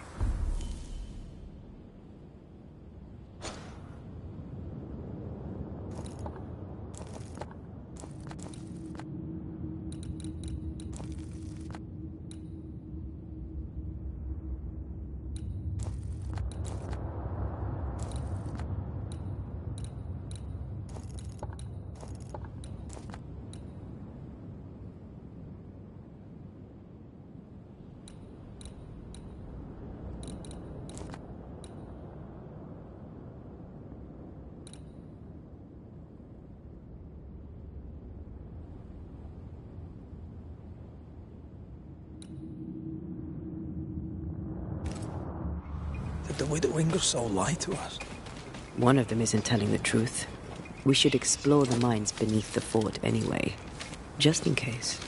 Did the Widow Ingersoll lie to us? One of them isn't telling the truth. We should explore the mines beneath the fort anyway, just in case.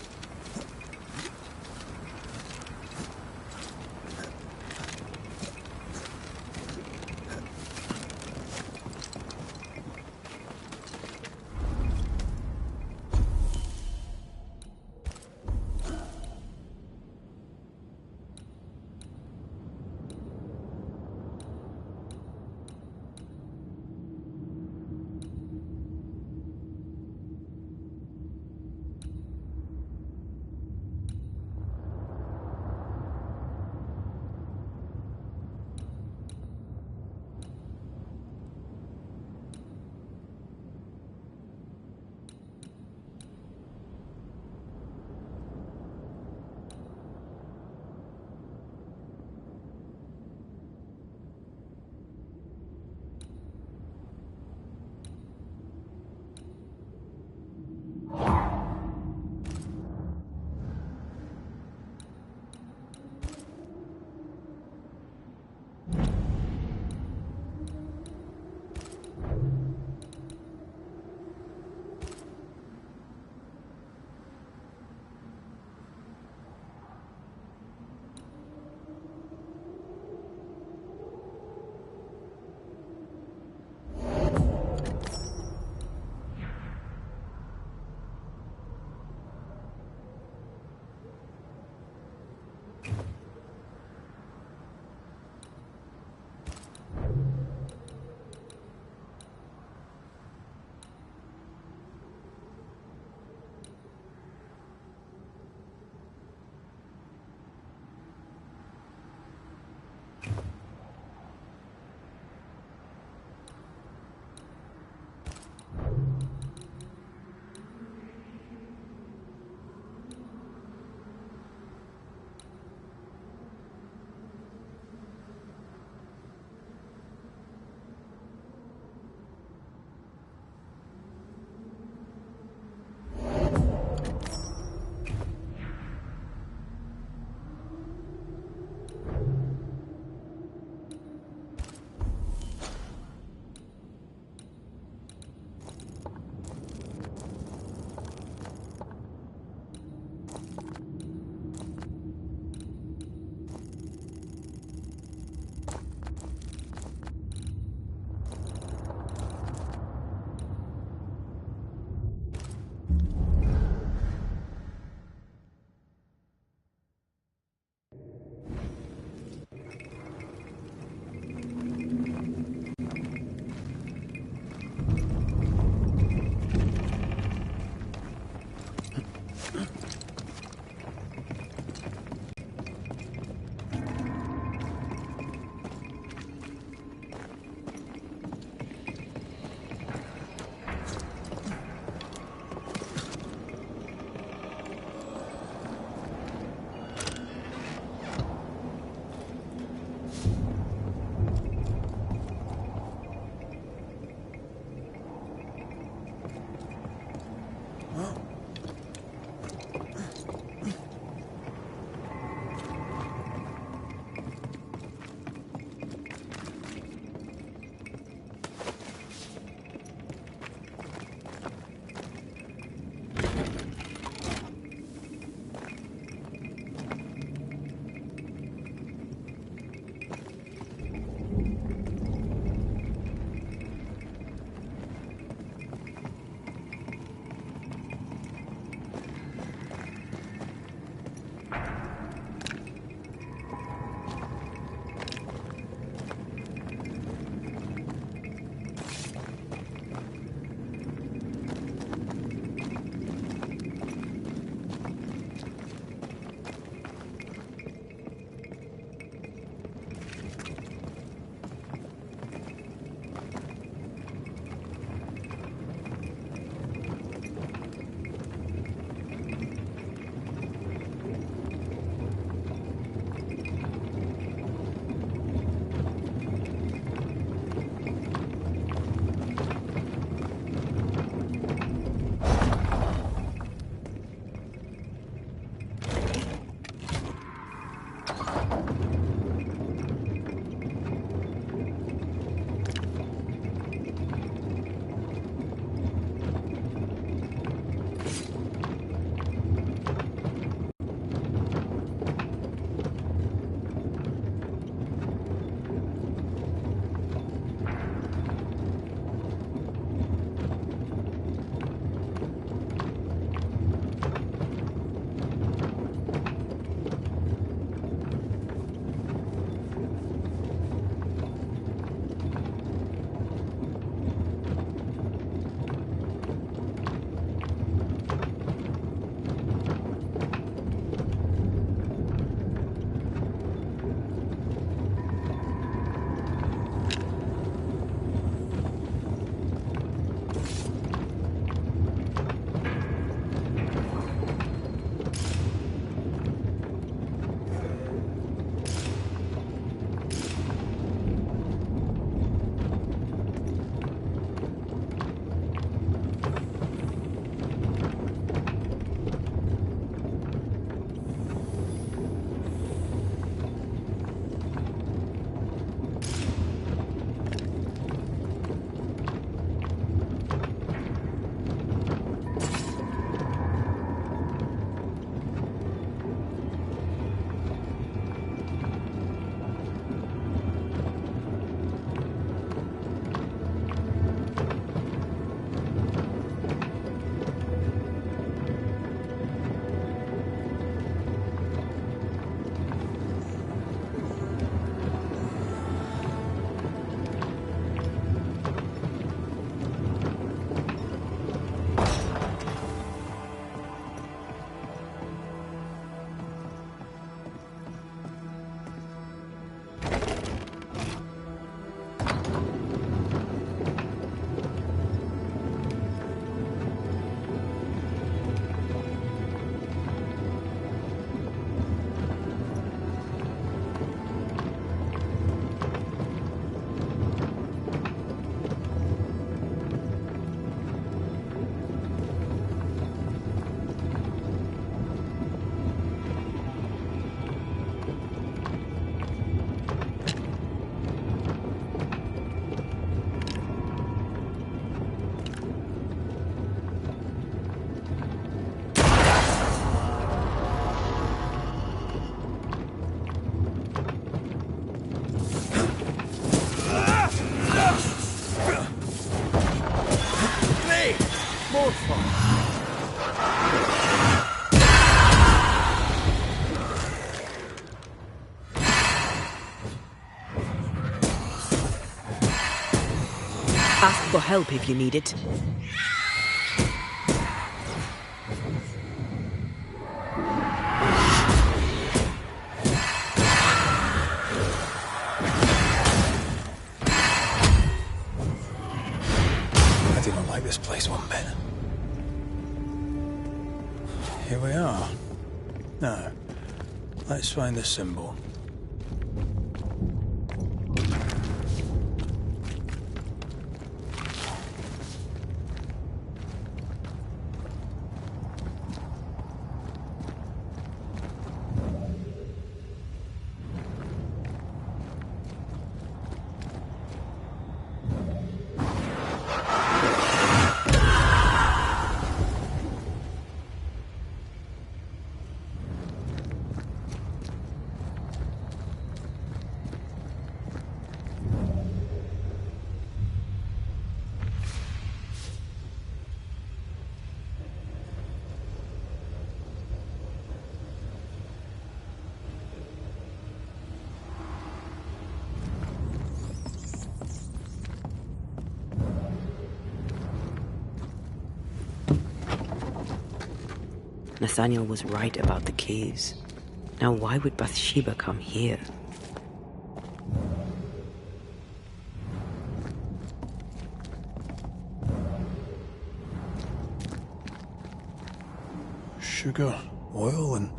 fought for. Ask for help if you need it. I do not like this place one bit. Here we are. Now, let's find the symbol. Nathaniel was right about the caves. Now why would Bathsheba come here? Sugar, oil, and...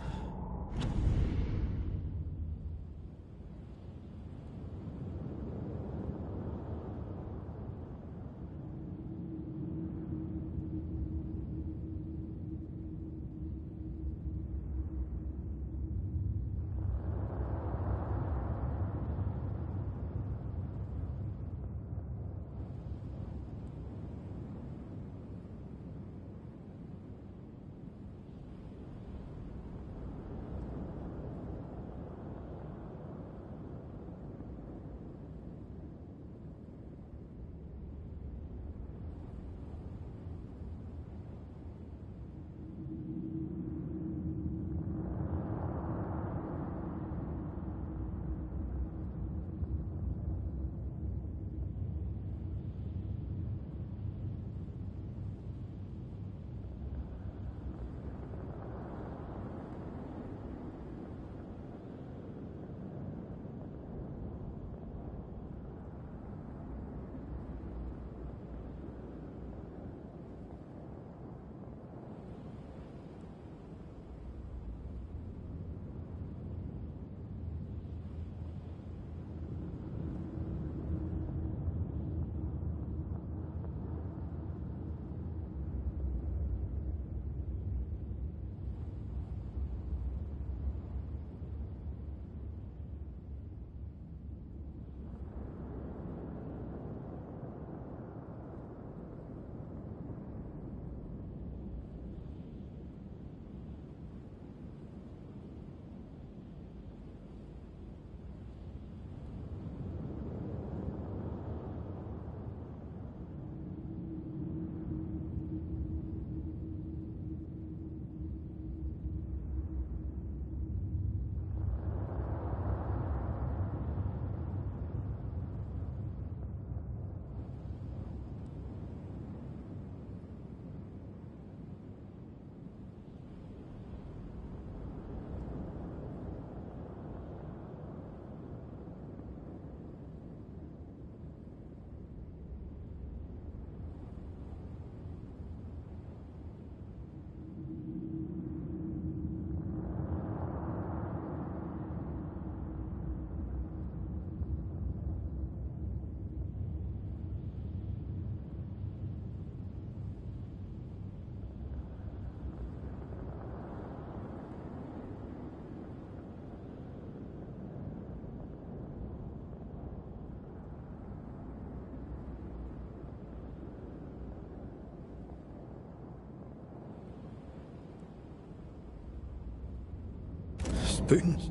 Spoons.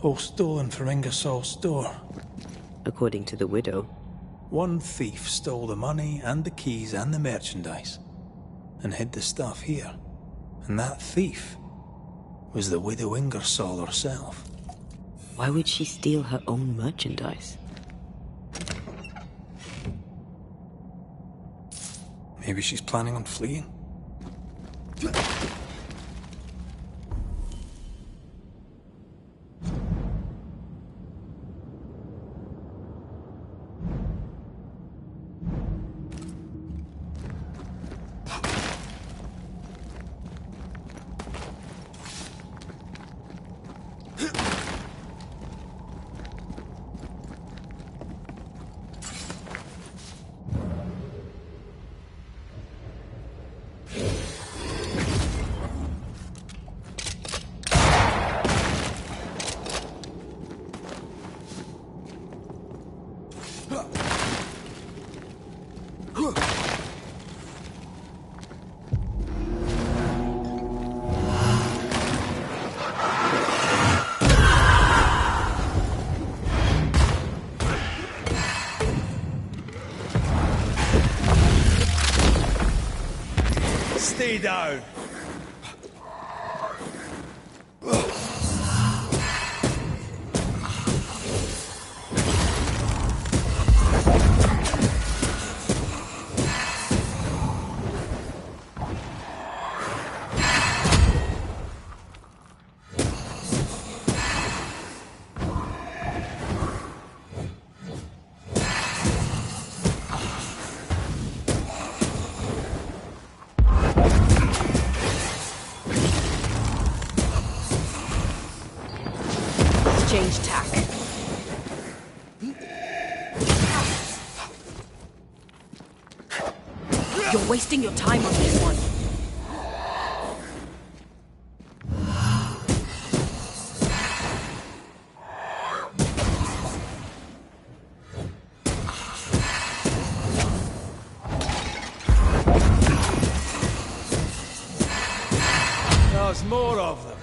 All stolen from Ingersoll's store. According to the widow. One thief stole the money and the keys and the merchandise. and hid the stuff here. And that thief was the Widow Ingersoll herself. Why would she steal her own merchandise? Maybe she's planning on fleeing? Stay down. Change tack. You're wasting your time on this one. There's more of them.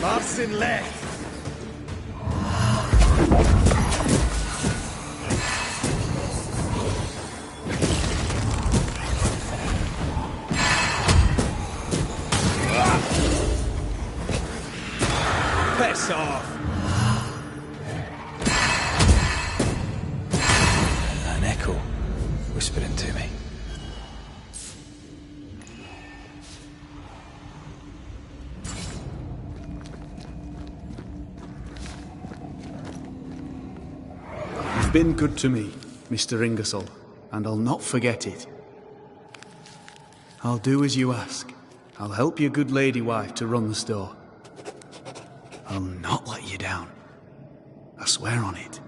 Marcin left. Piss off. An echo whispering to me. You've been good to me, Mr. Ingersoll, and I'll not forget it. I'll do as you ask. I'll help your good lady wife to run the store. I'll not let you down. I swear on it.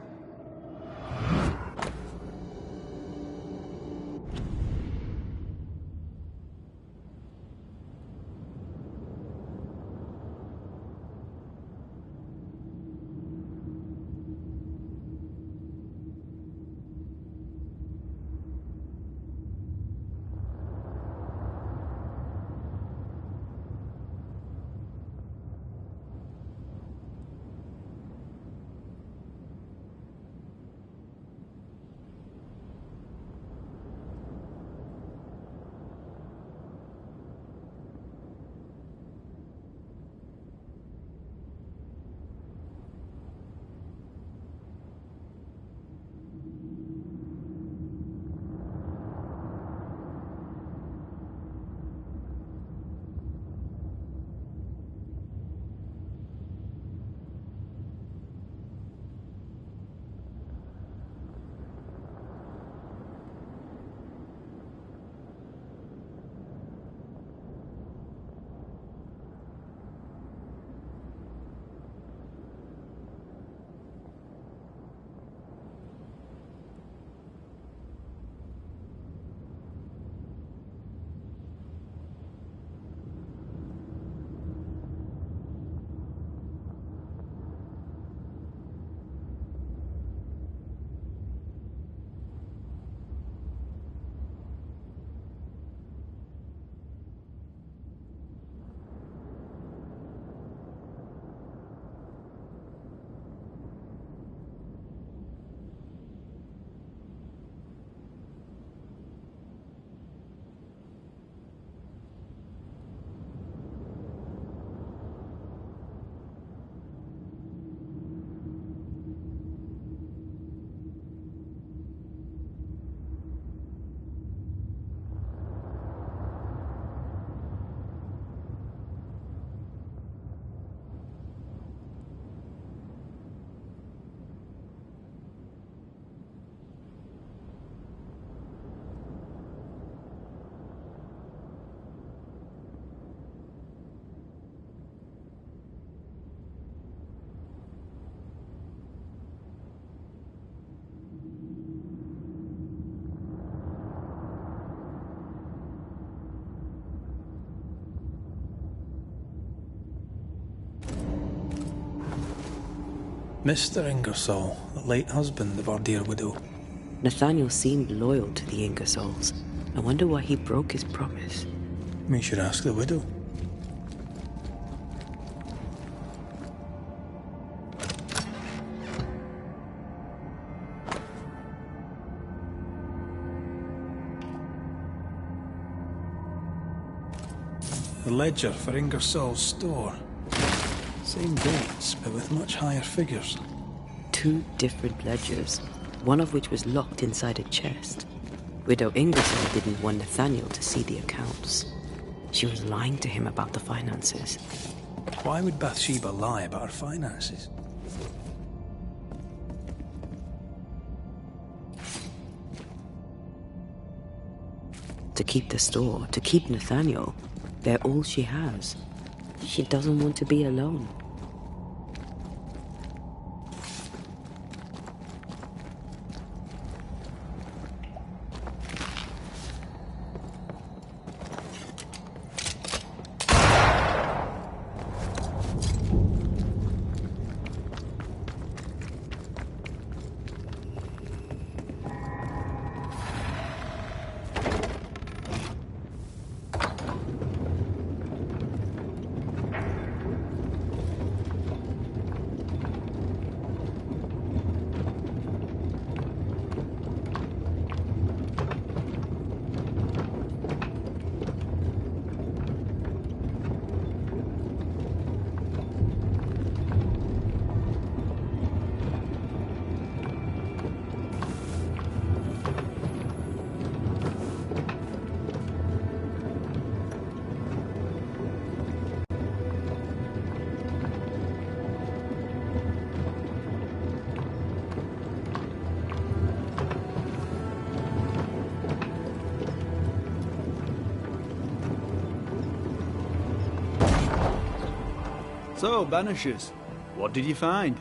Mr. Ingersoll, the late husband of our dear widow. Nathaniel seemed loyal to the Ingersolls. I wonder why he broke his promise. We should ask the widow. The ledger for Ingersoll's store. Same dates, but with much higher figures. 2 different ledgers, one of which was locked inside a chest. Widow Ingersoll didn't want Nathaniel to see the accounts. She was lying to him about the finances. Why would Bathsheba lie about her finances? To keep the store, to keep Nathaniel. They're all she has. She doesn't want to be alone. So, Banishers, what did you find?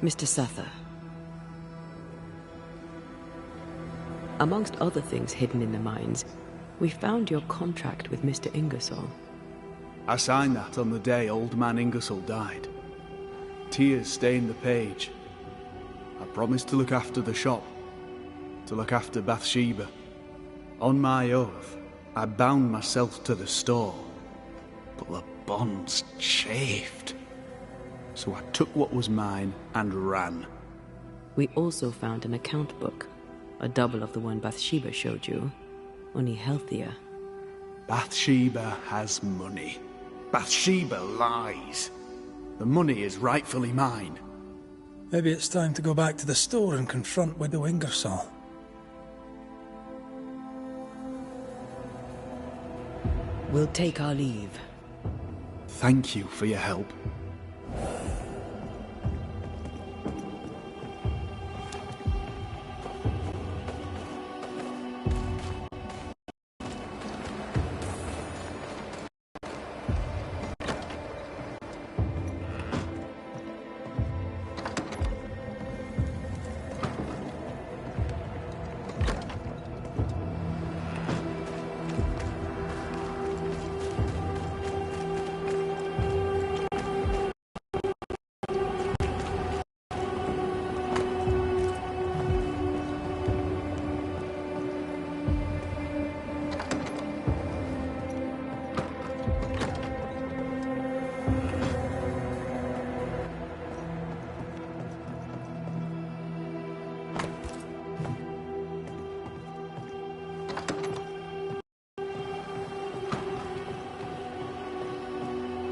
Mr. Sather. Amongst other things hidden in the mines, we found your contract with Mr. Ingersoll. I signed that on the day old man Ingersoll died. Tears stained the page. I promised to look after the shop, to look after Bathsheba. On my oath, I bound myself to the store, but the bonds chafed. So I took what was mine and ran. We also found an account book, a double of the one Bathsheba showed you, only healthier. Bathsheba has money. Bathsheba lies. The money is rightfully mine. Maybe it's time to go back to the store and confront Widow Ingersoll. We'll take our leave. Thank you for your help.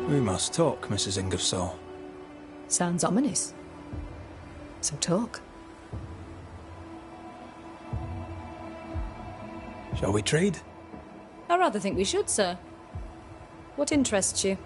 We must talk, Mrs. Ingersoll. Sounds ominous. So talk. Shall we trade? I rather think we should, sir. What interests you?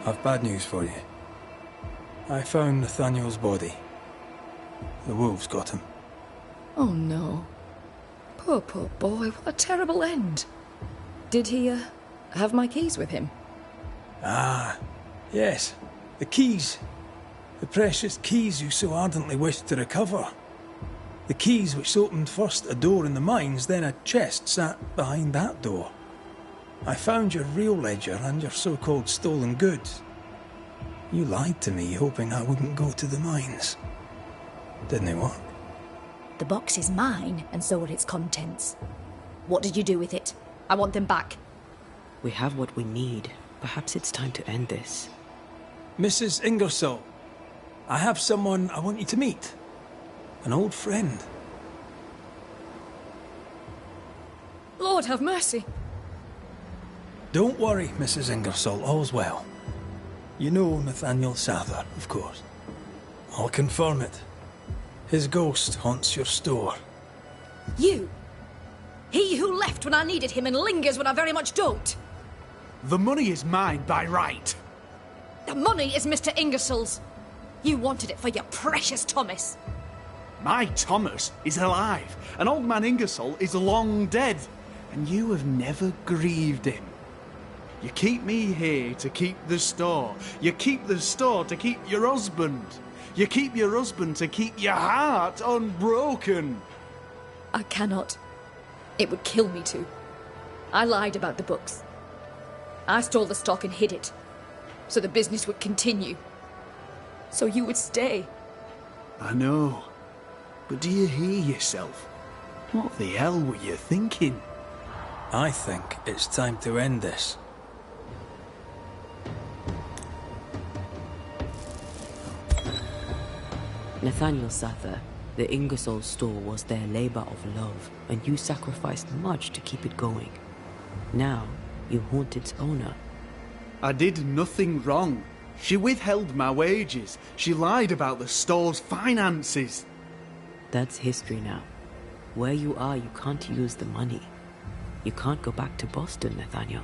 I've bad news for you. I found Nathaniel's body. The wolves got him. Oh no. Poor boy, what a terrible end. Did he, have my keys with him? Ah, yes. The keys. The precious keys you so ardently wished to recover. The keys which opened first a door in the mines, then a chest sat behind that door. I found your real ledger and your so-called stolen goods. You lied to me, hoping I wouldn't go to the mines. Didn't it work? The box is mine, and so are its contents. What did you do with it? I want them back. We have what we need. Perhaps it's time to end this. Mrs. Ingersoll, I have someone I want you to meet. An old friend. Lord have mercy. Don't worry, Mrs. Ingersoll, all's well. You know Nathaniel Sather, of course. I'll confirm it. His ghost haunts your store. You! He who left when I needed him and lingers when I very much don't! The money is mine by right. The money is Mr. Ingersoll's. You wanted it for your precious Thomas. My Thomas is alive, and old man Ingersoll is long dead, and you have never grieved him. You keep me here to keep the store. You keep the store to keep your husband. You keep your husband to keep your heart unbroken. I cannot. It would kill me to. I lied about the books. I stole the stock and hid it, so the business would continue. So you would stay. I know. But do you hear yourself? What the hell were you thinking? I think it's time to end this. Nathaniel Sather, the Ingersoll store was their labor of love, and you sacrificed much to keep it going. Now, you haunt its owner. I did nothing wrong. She withheld my wages. She lied about the store's finances. That's history now. Where you are, you can't use the money. You can't go back to Boston, Nathaniel.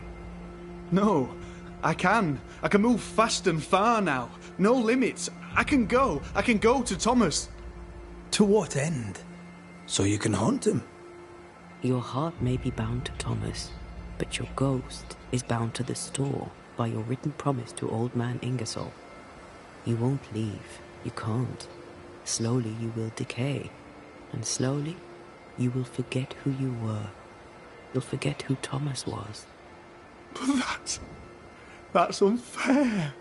No, I can. I can move fast and far now. No limits. I can go to Thomas. To what end? So you can haunt him? Your heart may be bound to Thomas, but your ghost is bound to the store by your written promise to old man Ingersoll. You won't leave. You can't. Slowly you will decay, and slowly you will forget who you were. You'll forget who Thomas was. But that's unfair.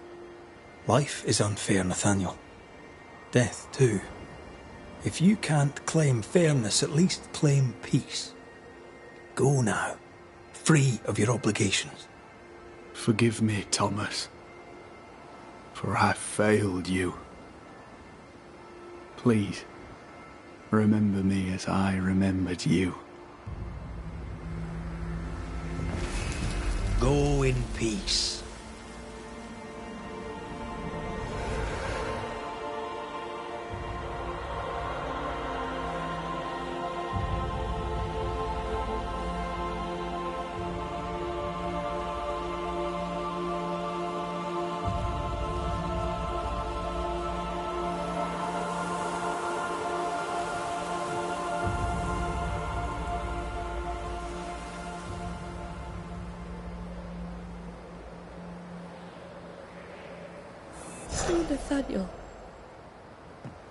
Life is unfair, Nathaniel. Death, too. If you can't claim fairness, at least claim peace. Go now, free of your obligations. Forgive me, Thomas, for I failed you. Please, remember me as I remembered you. Go in peace. Oh, Nathaniel.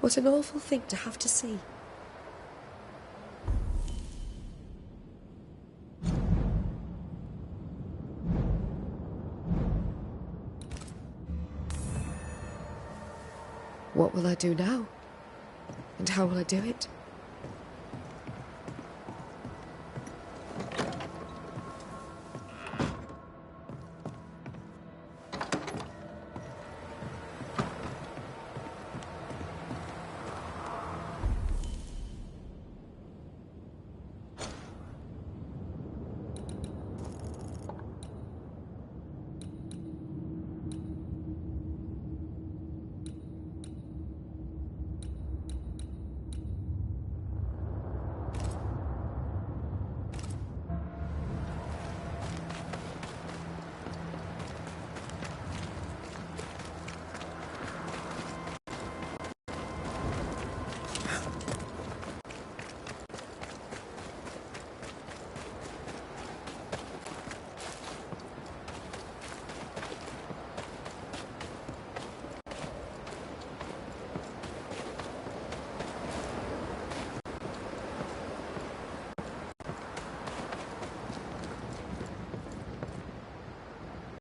What an awful thing to have to see. What will I do now? And how will I do it?